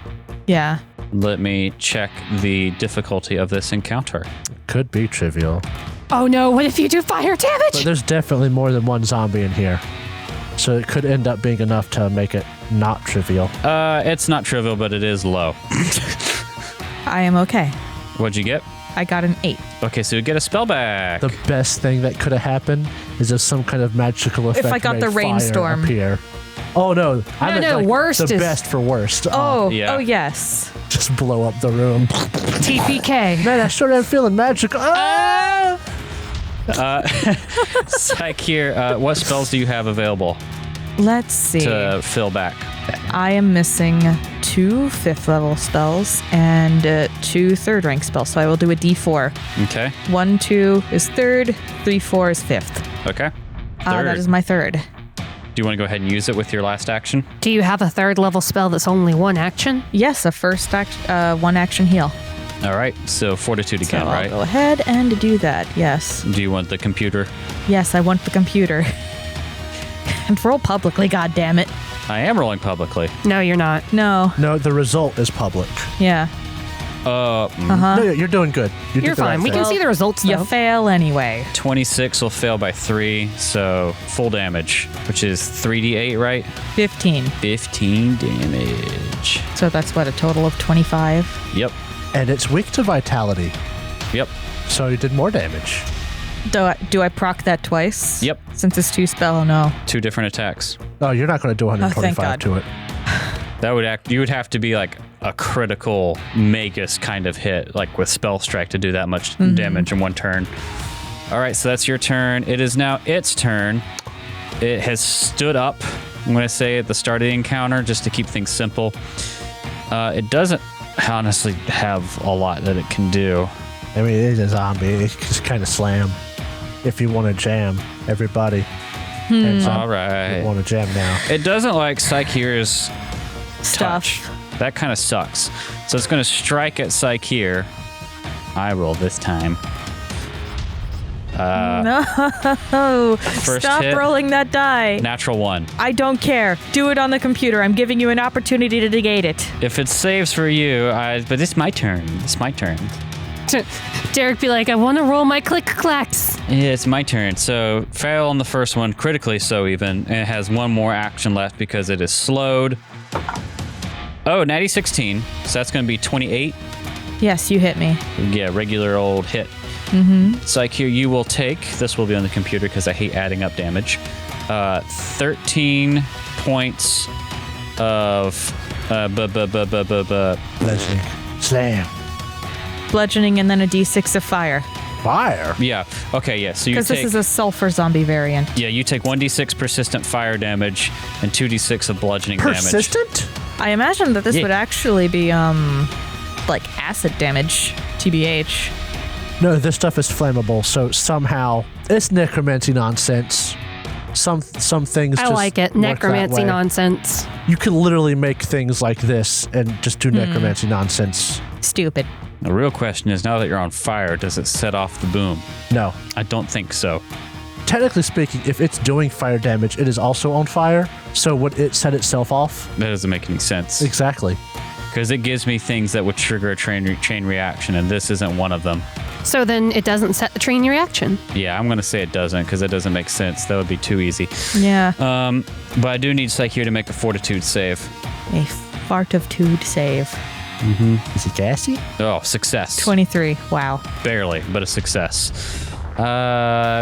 Yeah. Let me check the difficulty of this encounter. Could be trivial. Oh no, what if you do fire But damage? there's definitely more than one zombie in here. So it could end up being enough to make it not trivial. It's not trivial, but it is low. I am okay. What'd you get? I got an 8. Okay, so you get a spell back. The best thing that could have happened is if some kind of magical effect I got made the rainstorm. fire appear. Oh no! I meant no, like worst the is- best for worst. yeah. Oh yes. Just blow up the room. TPK. Man, I sure am feeling magical. Ah! Psych here. What spells do you have available Let's see. to fill back? I am missing 2 5th level spells and 2 3rd rank spells. So I will do a D4. Okay. 1, 2 is 3rd. 3, 4 is 5th. Okay. That is my 3rd. Do you want to go ahead and use it with your last action? Do you have a 3rd level spell that's only 1 action? Yes, a first 1 action heal. All right. So fortitude So again, I'll right? go ahead and do that. Yes. Do you want the computer? Yes, I want the computer. And roll publicly, goddammit. I am rolling publicly. No, you're not. No. No, the result is public. Yeah. No, you're doing good. You You're did the right fine. We thing. can see the results You though. fail anyway. 26 will fail by 3, so full damage, which is 3d8, right? 15. 15 damage. So that's what, a total of 25? Yep. And it's weak to vitality, Yep. so you did more damage. Do I proc that twice? Yep. Since it's 2 spell, no. 2 different attacks. Oh, you're not going to do 125 God. to it. That would you would have to be like a critical Magus kind of hit, like with Spell Strike, to do that much damage in one turn. All right, so that's your turn. It is now its turn. It has stood up, I'm going to say, at the start of the encounter, just to keep things simple. It doesn't honestly have a lot that it can do. I mean, it is a zombie. It can just kind of slam. If you want to jam, everybody. Hands up. All right. Want to jam now. It doesn't like Psycheer's Stuff. touch. That kind of sucks. So it's going to strike at Psycheer. I roll this time. No. First Stop hit. rolling that die. Natural 1. I don't care. Do it on the computer. I'm giving you an opportunity to negate it. If it saves for you, but it's my turn. It's my turn. Derek be like, I want to roll my click clacks. Yeah, it's my turn. So fail on the first one, critically so even, and it has one more action left because it is slowed. Oh, natty 16. So that's going to be 28. Yes, you hit me. Yeah, regular old hit. Mm-hmm. Psych here, you will take, this will be on the computer because I hate adding up damage, 13 points of Bludgeoning. Slam. Bludgeoning and then a d6 of fire. Fire. yeah. Okay, yeah. So you Because this take is a sulfur zombie variant. you take 1d6 persistent fire damage and 2d6 of bludgeoning damage. Persistent? I imagine that this Yeah. would actually be, like acid damage, TBH. No, this stuff is flammable, so somehow it's necromancy nonsense. Some things I just like it. work that Necromancy way. nonsense. You can literally make things like this and just do necromancy nonsense. Stupid. The real question is, now that you're on fire, does it set off the boom? No. I don't think so. Technically speaking, if it's doing fire damage, it is also on fire. So would it set itself off? That doesn't make any sense. Exactly. Because it gives me things that would trigger a chain reaction, and this isn't one of them. So then it doesn't set the train reaction. Yeah, I'm going to say it doesn't, because it doesn't make sense. That would be too easy. Yeah. But I do need Psyche here to make a fortitude save. A fart of tude save. Is it gassy? Oh, success. 23. Wow. Barely, but a success.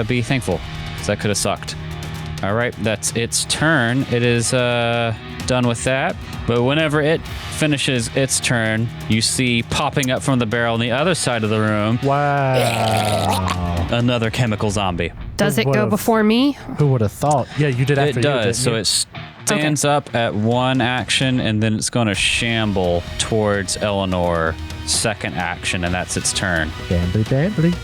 Be thankful, because that could have sucked. All right, that's its turn. It is done with that. But whenever it finishes its turn, you see popping up from the barrel on the other side of the room Wow. another chemical zombie. Does it go Would've- before me? Who would have thought? Yeah, you did after It you, does. didn't So you? it stands up at one action, and then it's going to shamble towards Eleanor, second action, and that's its turn. Bambly bambly.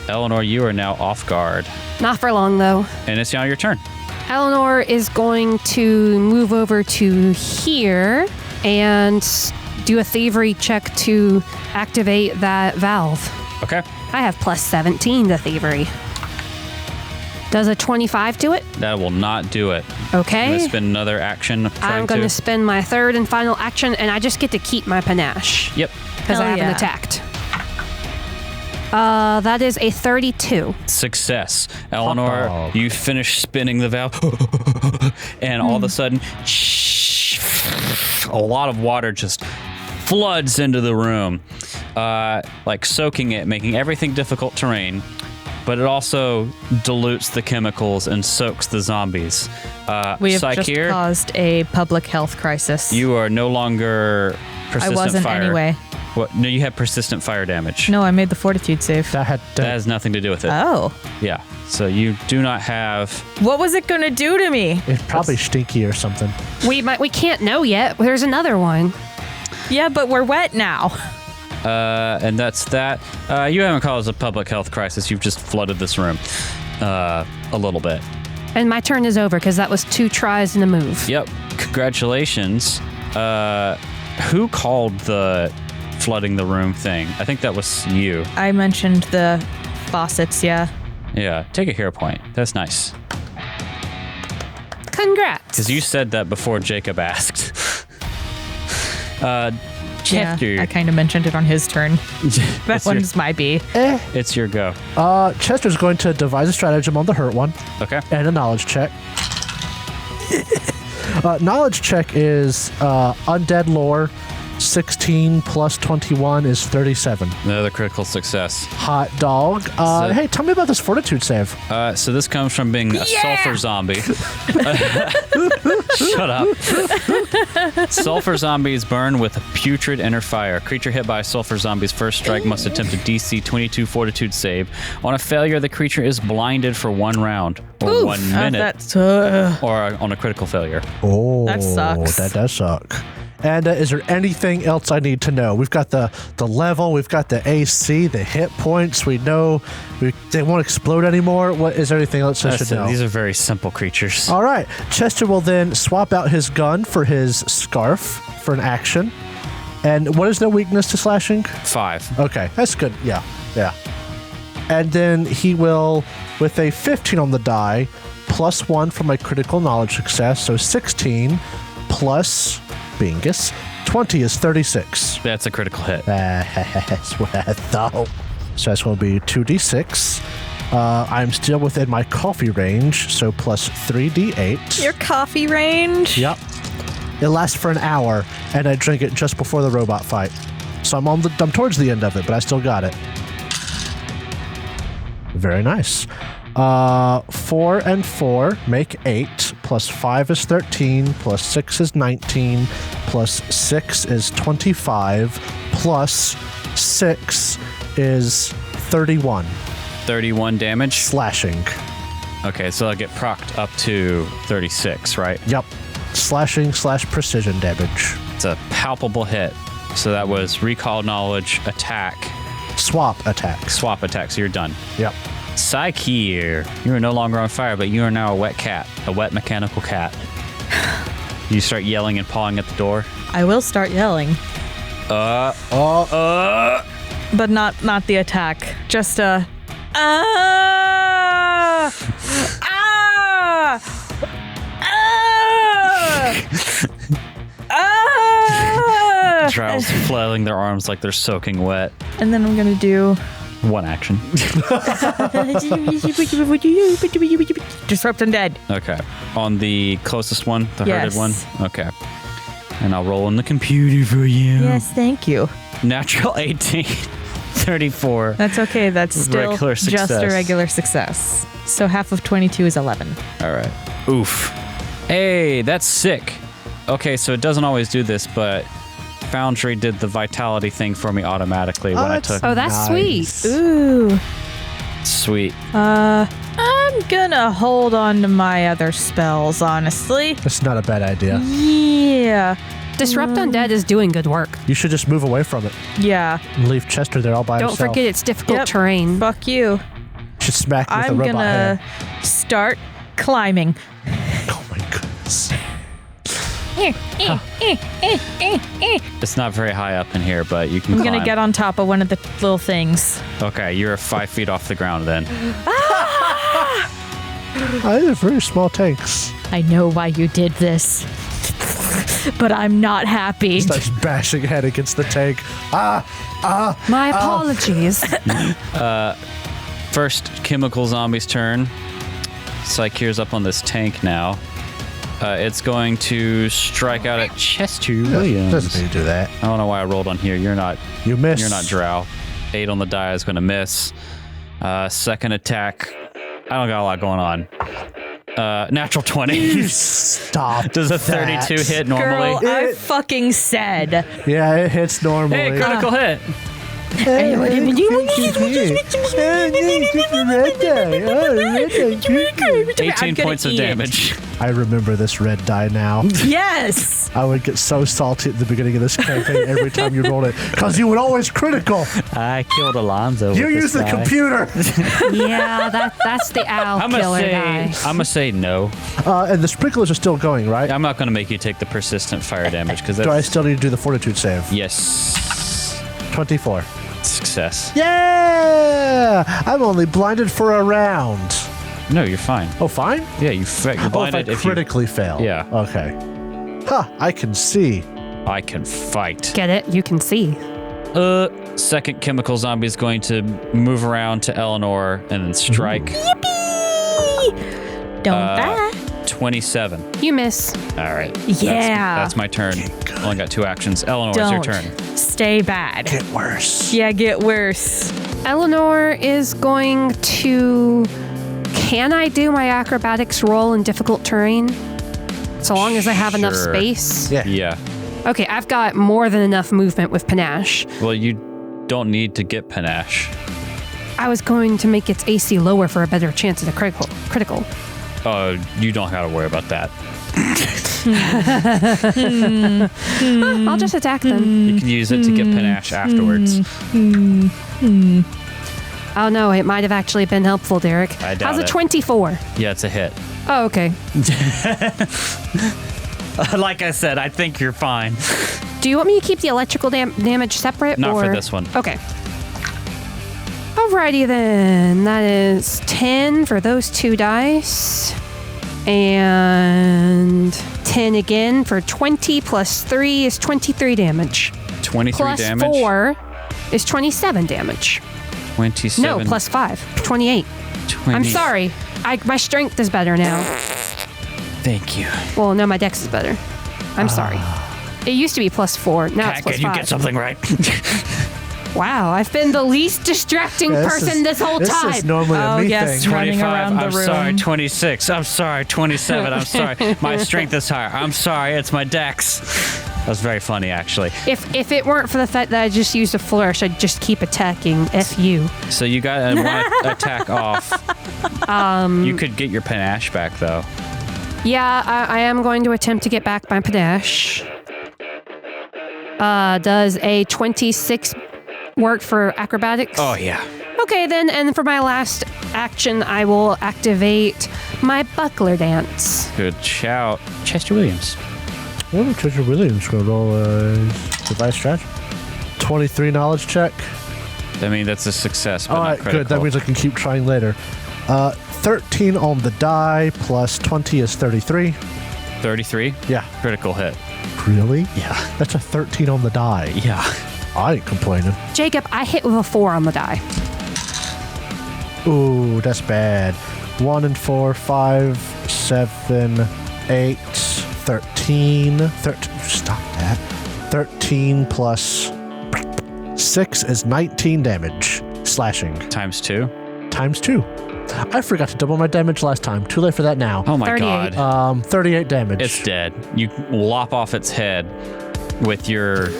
Eleanor, you are now off guard, Not for long though. and it's now your turn. Eleanor is going to move over to here and do a thievery check to activate that valve. Okay. I have plus 17 to thievery. Does a 25 do it? That will not do it. I'm Okay. going to spend another action trying I'm going to to. spend my third and final action, and I just get to keep my panache Yep. because I Hell haven't yeah. attacked. That is a 32. Success. Eleanor, Oh. you finish spinning the valve, and all of a sudden, a lot of water just floods into the room, like soaking it, making everything difficult terrain. But it also dilutes the chemicals and soaks the zombies. We have just Psycheer, caused a public health crisis. you are no longer I persistent wasn't fire. anyway. What? No, you have persistent fire damage. No, I made the fortitude save. That had That has nothing to do with it. Oh. Yeah. So you do not have. What was it going to do to me? it's probably stinky or something. We can't know yet. There's another one. Yeah, but we're wet now. And that's that. You haven't caused a public health crisis. You've just flooded this room a little bit. And my turn is over because that was 2 tries and a move. Yep. Congratulations. Who called the flooding the room thing? I think that was you. I mentioned the faucets, yeah. Yeah. Take a hero point. That's nice. Congrats. Because you said that before Jacob asked. Yeah, Chester, I kind of mentioned it on his turn. That one's my B. it's your go. Chester's going to devise a stratagem on the hurt one Okay. and a knowledge check. Knowledge check is undead lore. 16 plus 21 is 37. Another critical success. Hot dog. Hey, tell me about this fortitude save. So this comes from being a sulfur zombie. Shut up. Sulfur zombies burn with a putrid inner fire. Creature hit by a sulfur zombie's first strike must attempt a DC 22 fortitude save. On a failure, the creature is blinded for 1 round or 1 minute, or on a critical failure. Oh, That sucks. That does suck. And is there anything else I need to know? We've got the level, we've got the AC, the hit points. We know they won't explode anymore. What is there anything else I should know? These are very simple creatures. All right. Chester will then swap out his gun for his scarf for an action. And what is their weakness to slashing? 5. Okay, that's good. Yeah. And then he will, with a 15 on the die, plus 1 for my critical knowledge success, so 16 plus Bingus. 20 is 36. That's a critical hit. That's what I thought. So that's going to be 2d6. I'm still within my coffee range, so plus 3d8. Your coffee range? Yep. It lasts for an hour, and I drink it just before the robot fight. So I'm towards the end of it, but I still got it. Very nice. 4 and 4 make 8, plus 5 is 13, plus 6 is 19, plus 6 is 25, plus 6 is 31. 31 damage. Slashing. Okay, so I'll get procced up to 36, right? Yep. Slashing / precision damage. It's a palpable hit. So that was recall knowledge, attack, Swap attack. swap attack. So you're done. Yep. Psycheer, you are no longer on fire, but you are now a wet cat, a wet mechanical cat. You start yelling and pawing at the door. I will start yelling. But not the attack. Just a Trials flailing their arms like they're soaking wet. And then I'm gonna do 1 action. disrupt undead. Okay. On the closest one, the Yes. herded one? Okay. And I'll roll in the computer for you. Yes, thank you. Natural 18. 34. That's okay. That's still Regular just success. a regular success. So half of 22 is 11. All right. Oof. Hey, that's sick. Okay, so it doesn't always do this, but Foundry did the vitality thing for me automatically when I took. Oh, that's sweet. Ooh. Sweet. I'm gonna hold on to my other spells, honestly. That's not a bad idea. Yeah. Disrupt Undead is doing good work. You should just move away from it Yeah. and leave Chester there all by Don't himself. forget it's difficult Yep. terrain. Fuck you. Should smack him with I'm a robot gonna hand. start climbing. Oh my goodness. It's not very high up in here, but you can I'm climb. gonna get on top of one of the little things. Okay, you're 5 feet off the ground then. Oh, these are very small tanks. I know why you did this. but I'm not happy. Starts bashing head against the tank. My apologies. First chemical zombie's turn. Psycheer's up on this tank now. It's going to strike out at Chester Williams. Doesn't need to do that. I don't know why I rolled on here. You're not. You missed. You're not drow. 8 on the die is going to miss. Second attack. I don't got a lot going on. Natural 20. Stop. Does a 32 hit normally? Girl, I fucking said. Yeah, it hits normally. Hey, critical hit. 18 points of damage. I remember this red die now. Yes. I would get so salty at the beginning of this campaign every time you rolled it because you would always critical. I killed Alonzo. You use the computer. Yeah, that's the owl killer guy. I'm gonna say no. And the sprinklers are still going, right? I'm not gonna make you take the persistent fire damage because Do I still need to do the fortitude save? Yes. 24. Success. Yeah! I'm only blinded for a round. No, you're fine. Oh, fine? Yeah, you're blinded if I critically fail. Yeah. Okay. I can see. I can fight. Get it? You can see. Second chemical zombie is going to move around to Eleanor and then strike. Yippee! Don't die. 27. You miss. All right. Yeah. That's my turn. Only got 2 actions. Eleanor, it's your turn. Stay bad. Get worse. Yeah, get worse. Eleanor is going to... Can I do my acrobatics roll in difficult terrain? So long as I have enough Sure. space? Yeah. Okay, I've got more than enough movement with panache. Well, you don't need to get panache. I was going to make its AC lower for a better chance at a critical. You don't have to worry about that. I'll just attack them. You can use it to get panache afterwards. Oh no, it might have actually been helpful, Derek. I doubt How's a it. 24? Yeah, it's a hit. Oh, okay. Like I said, I think you're fine. Do you want me to keep the electrical damage separate? Not or? for this one. Okay. Alrighty then. That is 10 for those 2 dice. And 10 again for 20 plus 3 is 23 damage. 23 Plus damage. 4 is 27 damage. 27. No, plus 5. 28. 20. I'm sorry. My strength is better now. Thank you. Well, no, my dex is better. I'm sorry. It used to be plus 4. Now it's plus 5. You get something right. Wow, I've been the least distracting person this whole time. This is normally a me yes, thing. running 25. around the I'm room. sorry. 26. I'm sorry. 27. I'm sorry. My strength is higher. I'm sorry. It's my dex. That was very funny, actually. If it weren't for the fact that I just used a flourish, I'd just keep attacking. F you. So you got one attack off. You could get your panache back, though. Yeah, I am going to attempt to get back my panache. Does a 26 work for acrobatics? Oh, yeah. Okay, then, and for my last action, I will activate my buckler dance. Good shout. Chester Williams. What if Treasure Williams going to roll a device strategy? 23 knowledge check. I mean, that's a success, but All not right, critical. good. That means I can keep trying later. 13 on the die plus 20 is 33. 33? Yeah. Critical hit. Really? Yeah. That's a 13 on the die. Yeah. I ain't complaining. Jacob, I hit with a 4 on the die. Ooh, that's bad. 1 and 4, 5, 7, 8, 13. Stop that. 13 plus 6 is 19 damage. Slashing. Times 2? Times 2. I forgot to double my damage last time. Too late for that now. Oh my 38. god. 38 damage. It's dead. You lop off its head with your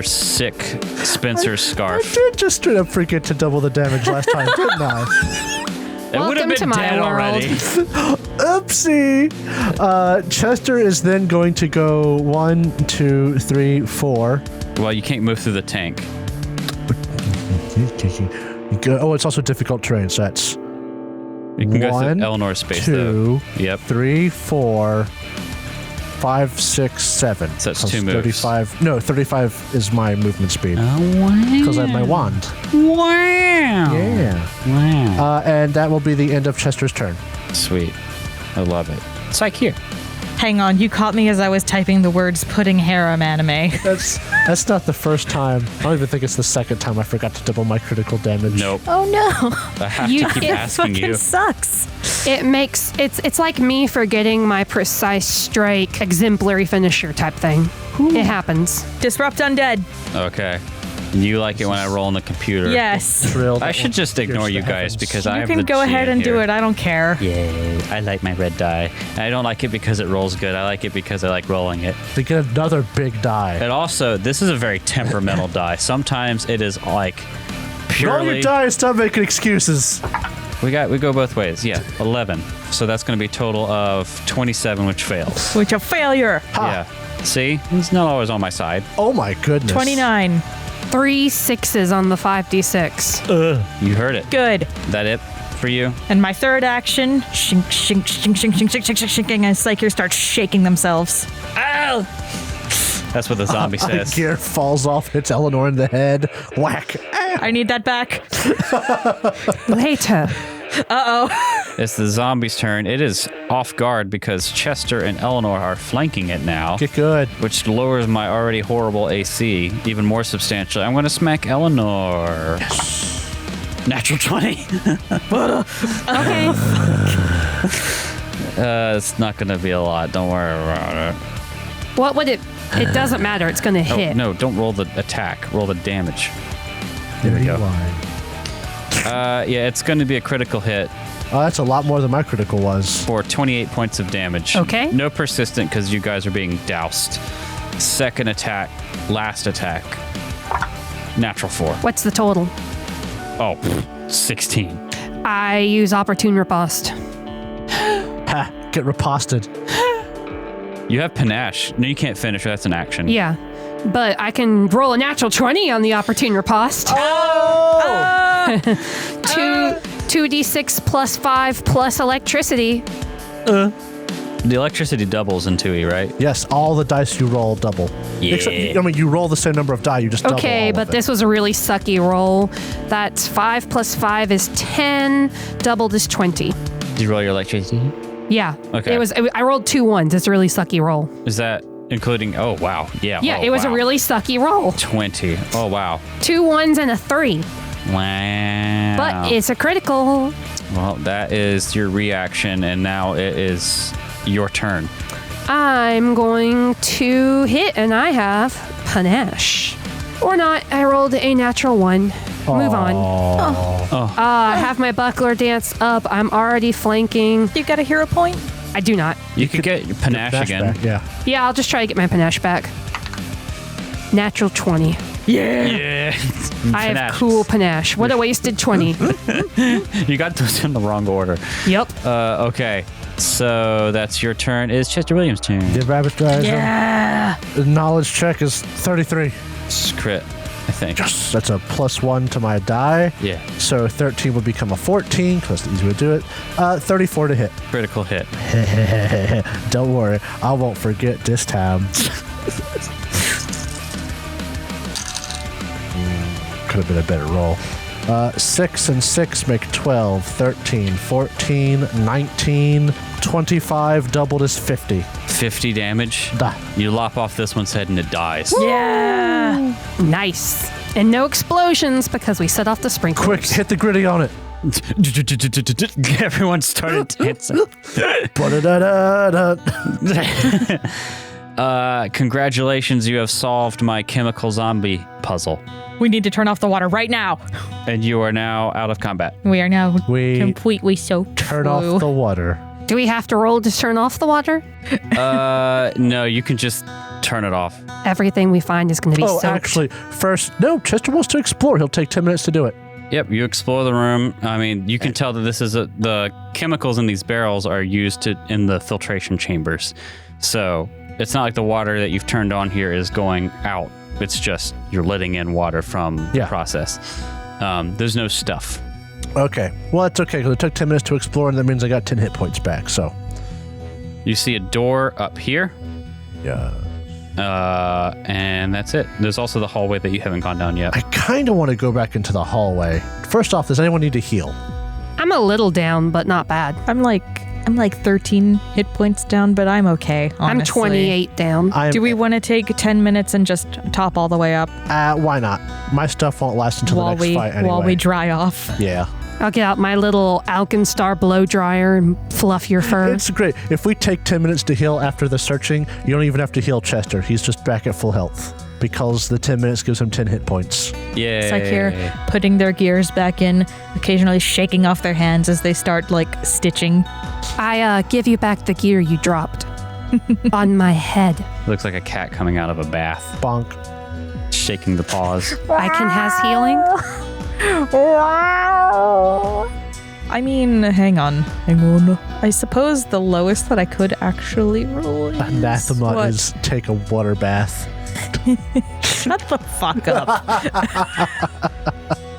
sick Spencer's I scarf. did just straight up forget to double the damage last time, didn't I? It would have Welcome to been my dead world. already. Oopsie. Chester is then going to go 1, 2, 3, 4. Well, you can't move through the tank. Oh, it's also difficult terrain, so that's You can go 1, through Eleanor's space, 2, though. Yep. 3, 4, 5, 6, 7. So that's Plus 2 moves. 35. No, 35 is my movement speed. Oh, wow. Because I have my wand. Wow. Yeah. Wow. And that will be the end of Chester's turn. Sweet. I love it. Psyche here. Hang on, you caught me as I was typing the words pudding harem anime. That's not the first time. I don't even think it's the second time I forgot to double my critical damage. Nope. Oh no. I have to keep It asking fucking you. sucks. It's like me forgetting my precise strike exemplary finisher type thing. It happens. Disrupt undead. Okay. You like it when I roll on the computer. Yes. Drilled. I should just ignore you the guys heavens. because I You have can the go ahead GM and do here. it. I don't care. Yay. I like my red die. I don't like it because it rolls good. I like it because I like rolling it. To get another big die. And also, this is a very temperamental die. Sometimes it is like Roll purely... your die and stop making excuses. We go both ways. Yeah, 11. So that's going to be a total of 27, which fails. Which a failure. Yeah. See? He's not always on my side. Oh my goodness. 29. 3 6s on the 5d6. You heard it. Good. That it for you? And my third action, shink, shink, shink, shink, shink, shink, shink, shink, shink, and Psyker starts shaking themselves. Ow! That's what the zombie A says. gear falls off, hits Eleanor in the head. Whack. I need that back. Later. It's the zombie's turn. It is off guard because Chester and Eleanor are flanking it now, Get good. which lowers my already horrible AC even more substantially. I'm going to smack Eleanor. Yes. Natural 20. Okay. It's not going to be a lot. Don't worry about it. What would it? It doesn't matter. It's going to Oh, hit. no, don't roll the attack. Roll the damage. There we go. Yeah, it's going to be a critical hit Oh, that's a lot more than my critical was. for 28 points of damage. Okay. No persistent because you guys are being doused. Second attack, last attack. Natural 4. What's the total? Oh, 16. I use opportune riposte. Ha! Get riposted. You have panache. No, you can't finish. That's an action. Yeah. But I can roll a natural 20 on the opportune riposte. Oh! 2d6 plus 5 plus electricity. The electricity doubles in 2E, right? Yes, all the dice you roll double. Yeah. Except, I mean, you roll the same number of die, you just double Okay, all but of it. this was a really sucky roll. That's 5 plus 5 is 10. Doubled is 20. Did you roll your electricity? Yeah. Okay. I rolled 2 1s. It's a really sucky roll. Is that including... Oh, wow. Yeah. Yeah, oh, it was wow. a really sucky roll. 20. Oh, wow. 2 1s and a 3. Wow. But it's a critical. Well, that is your reaction, and now it is your turn. I'm going to hit, and I have panache. Or not. I rolled a natural 1. Move on. I have my buckler dance up. I'm already flanking. You got a hero point? I do not. You could get your panache Dash again. back, yeah. Yeah, I'll just try to get my panache back. Natural 20. Yeah. I have cool panache. What a wasted 20. You got those in the wrong order. Yep. Okay. So that's your turn. It's Chester Williams' turn. The rabbit drives. Yeah. The knowledge check is 33. It's crit, I think. Yes. That's a +1 to my die. Yeah. So 13 would become a 14, because that's the easy way to do it. 34 to hit. Critical hit. Don't worry, I won't forget this time. Could have been a better roll. 6 and 6 make 12, 13, 14, 19, 25, doubled is 50. 50 damage. Da. You lop off this one's head and it dies. Yeah. Nice. And no explosions because we set off the sprinklers. Quick, hit the gritty on it. Everyone started dancing. Ba-da-da-da-da. Congratulations, you have solved my chemical zombie puzzle. We need to turn off the water right now. And you are now out of combat. We are now We completely soaked. Turn off the water. Do we have to roll to turn off the water? No, you can just turn it off. Everything we find is going to be Oh, soaked. actually, first, no, Chester wants to explore. He'll take 10 minutes to do it. Yep, you explore the room. I mean, you can tell that this is the chemicals in these barrels are used in the filtration chambers. So it's not like the water that you've turned on here is going out. It's just you're letting in water from the process. There's no stuff. Okay. Well, that's okay, because it took 10 minutes to explore, and that means I got 10 hit points back, so. You see a door up here, Yeah. and that's it. There's also the hallway that you haven't gone down yet. I kind of want to go back into the hallway. First off, does anyone need to heal? I'm a little down, but not bad. I'm like I'm like 13 hit points down, but I'm okay, honestly. I'm 28 down. Do we want to take 10 minutes and just top all the way up? Why not? My stuff won't last until the next fight anyway. While we dry off. Yeah. I'll get out my little Alkenstar blow dryer and fluff your fur. It's great. If we take 10 minutes to heal after the searching, you don't even have to heal Chester. He's just back at full health because the 10 minutes gives him 10 hit points. Yeah. It's like you're putting their gears back in, occasionally shaking off their hands as they start like stitching. I give you back the gear you dropped on my head. Looks like a cat coming out of a bath, Bonk. shaking the paws. Icon has healing. I mean, hang on. I suppose the lowest that I could actually roll is Anathema what? is take a water bath. Shut the fuck up.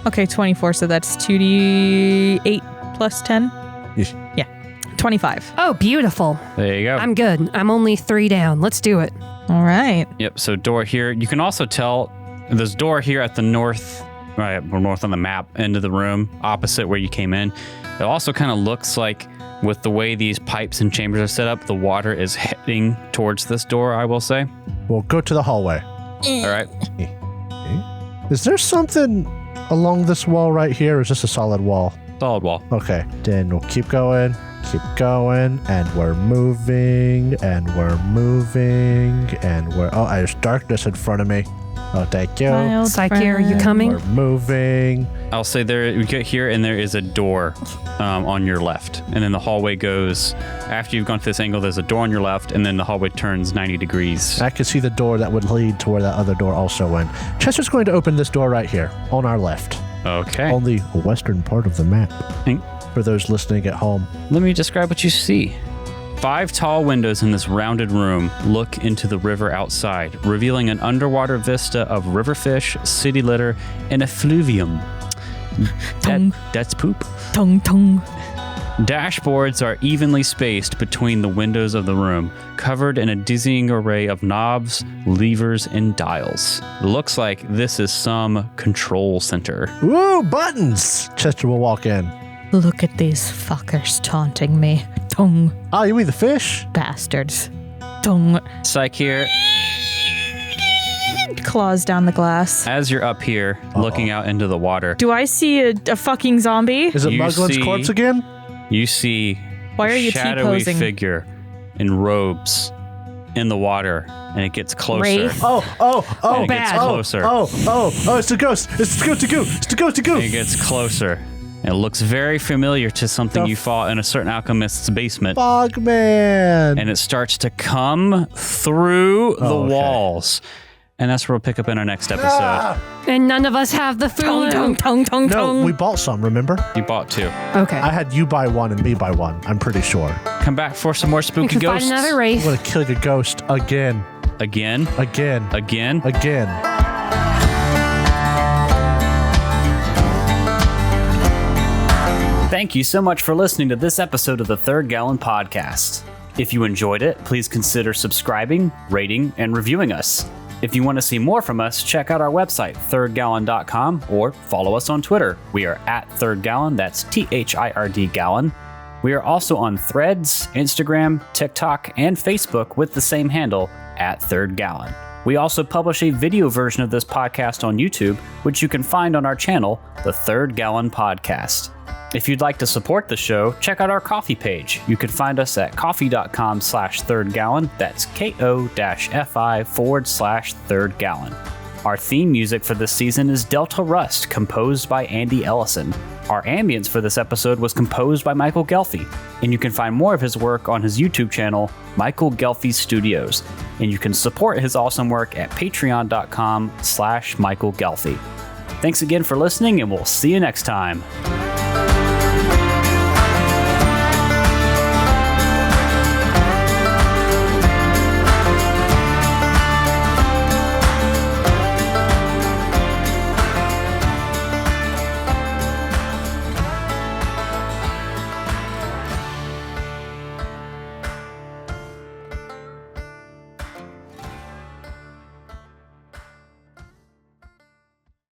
Okay, 24, so that's 2d8 plus 10? Yeah, 25. Oh, beautiful. There you go. I'm good. I'm only 3 down. Let's do it. All right. Yep, so door here. You can also tell there's door here at the north, right, we're north on the map, end of the room, opposite where you came in. It also kind of looks like with the way these pipes and chambers are set up, the water is heading towards this door, I will say. We'll go to the hallway. All right. Is there something along this wall right here, or is this a solid wall? Solid wall. Okay, then we'll keep going, and we're moving, and we're moving, and we're... Oh, there's darkness in front of me. Oh, thank you. Psyche, are you coming? We're moving. I'll say we get here and there is a door on your left. And then the hallway goes, after you've gone to this angle, there's a door on your left, and then the hallway turns 90 degrees. I can see the door that would lead to where that other door also went. Chester's going to open this door right here, on our left. Okay. On the western part of the map. Hey. For those listening at home. Let me describe what you see. 5 tall windows in this rounded room look into the river outside, revealing an underwater vista of riverfish, city litter, and effluvium. That's poop. Tongue, tongue. Dashboards are evenly spaced between the windows of the room, covered in a dizzying array of knobs, levers, and dials. Looks like this is some control center. Woo, buttons! Chester will walk in. Look at these fuckers taunting me. Tongue. Oh, you mean the fish? Bastards. Tongue. Psych here. Claws down the glass. As you're up here, looking out into the water, Do I see a fucking zombie? Is it You Muglin's see- corpse again? you see Why are you a shadowy T-posing? figure in robes in the water, and it gets closer. Wraith? And it gets bad. closer. It's the ghost. It's the ghost. It's the ghost. And it gets closer. It looks very familiar to something The you fought in a certain alchemist's basement. Fogman. And it starts to come through the okay. walls. And that's where we'll pick up in our next episode. And none of us have the food. Tongue. No, we bought some, remember? You bought 2. Okay. I had you buy one and me buy one, I'm pretty sure. Come back for some more You spooky can ghosts. find another I'm wraith. gonna kill a ghost again. Again. Again. Again. Again. Thank you so much for listening to this episode of the Third Gallon Podcast. If you enjoyed it, please consider subscribing, rating, and reviewing us. If you want to see more from us, check out our website, thirdgallon.com, or follow us on Twitter. We are at Third Gallon, that's THIRD Gallon. We are also on Threads, Instagram, TikTok, and Facebook with the same handle, at Third Gallon. We also publish a video version of this podcast on YouTube, which you can find on our channel, The Third Gallon Podcast. If you'd like to support the show, check out our coffee page. You can find us at coffee.com/thirdgallon. That's KO-FI/3rd gallon. Our theme music for this season is Delta Rust, composed by Andy Ellison. Our ambience for this episode was composed by Michael Ghelfi, and you can find more of his work on his YouTube channel, Michael Ghelfi Studios. And you can support his awesome work at patreon.com/Michael Ghelfi. Thanks again for listening, and we'll see you next time.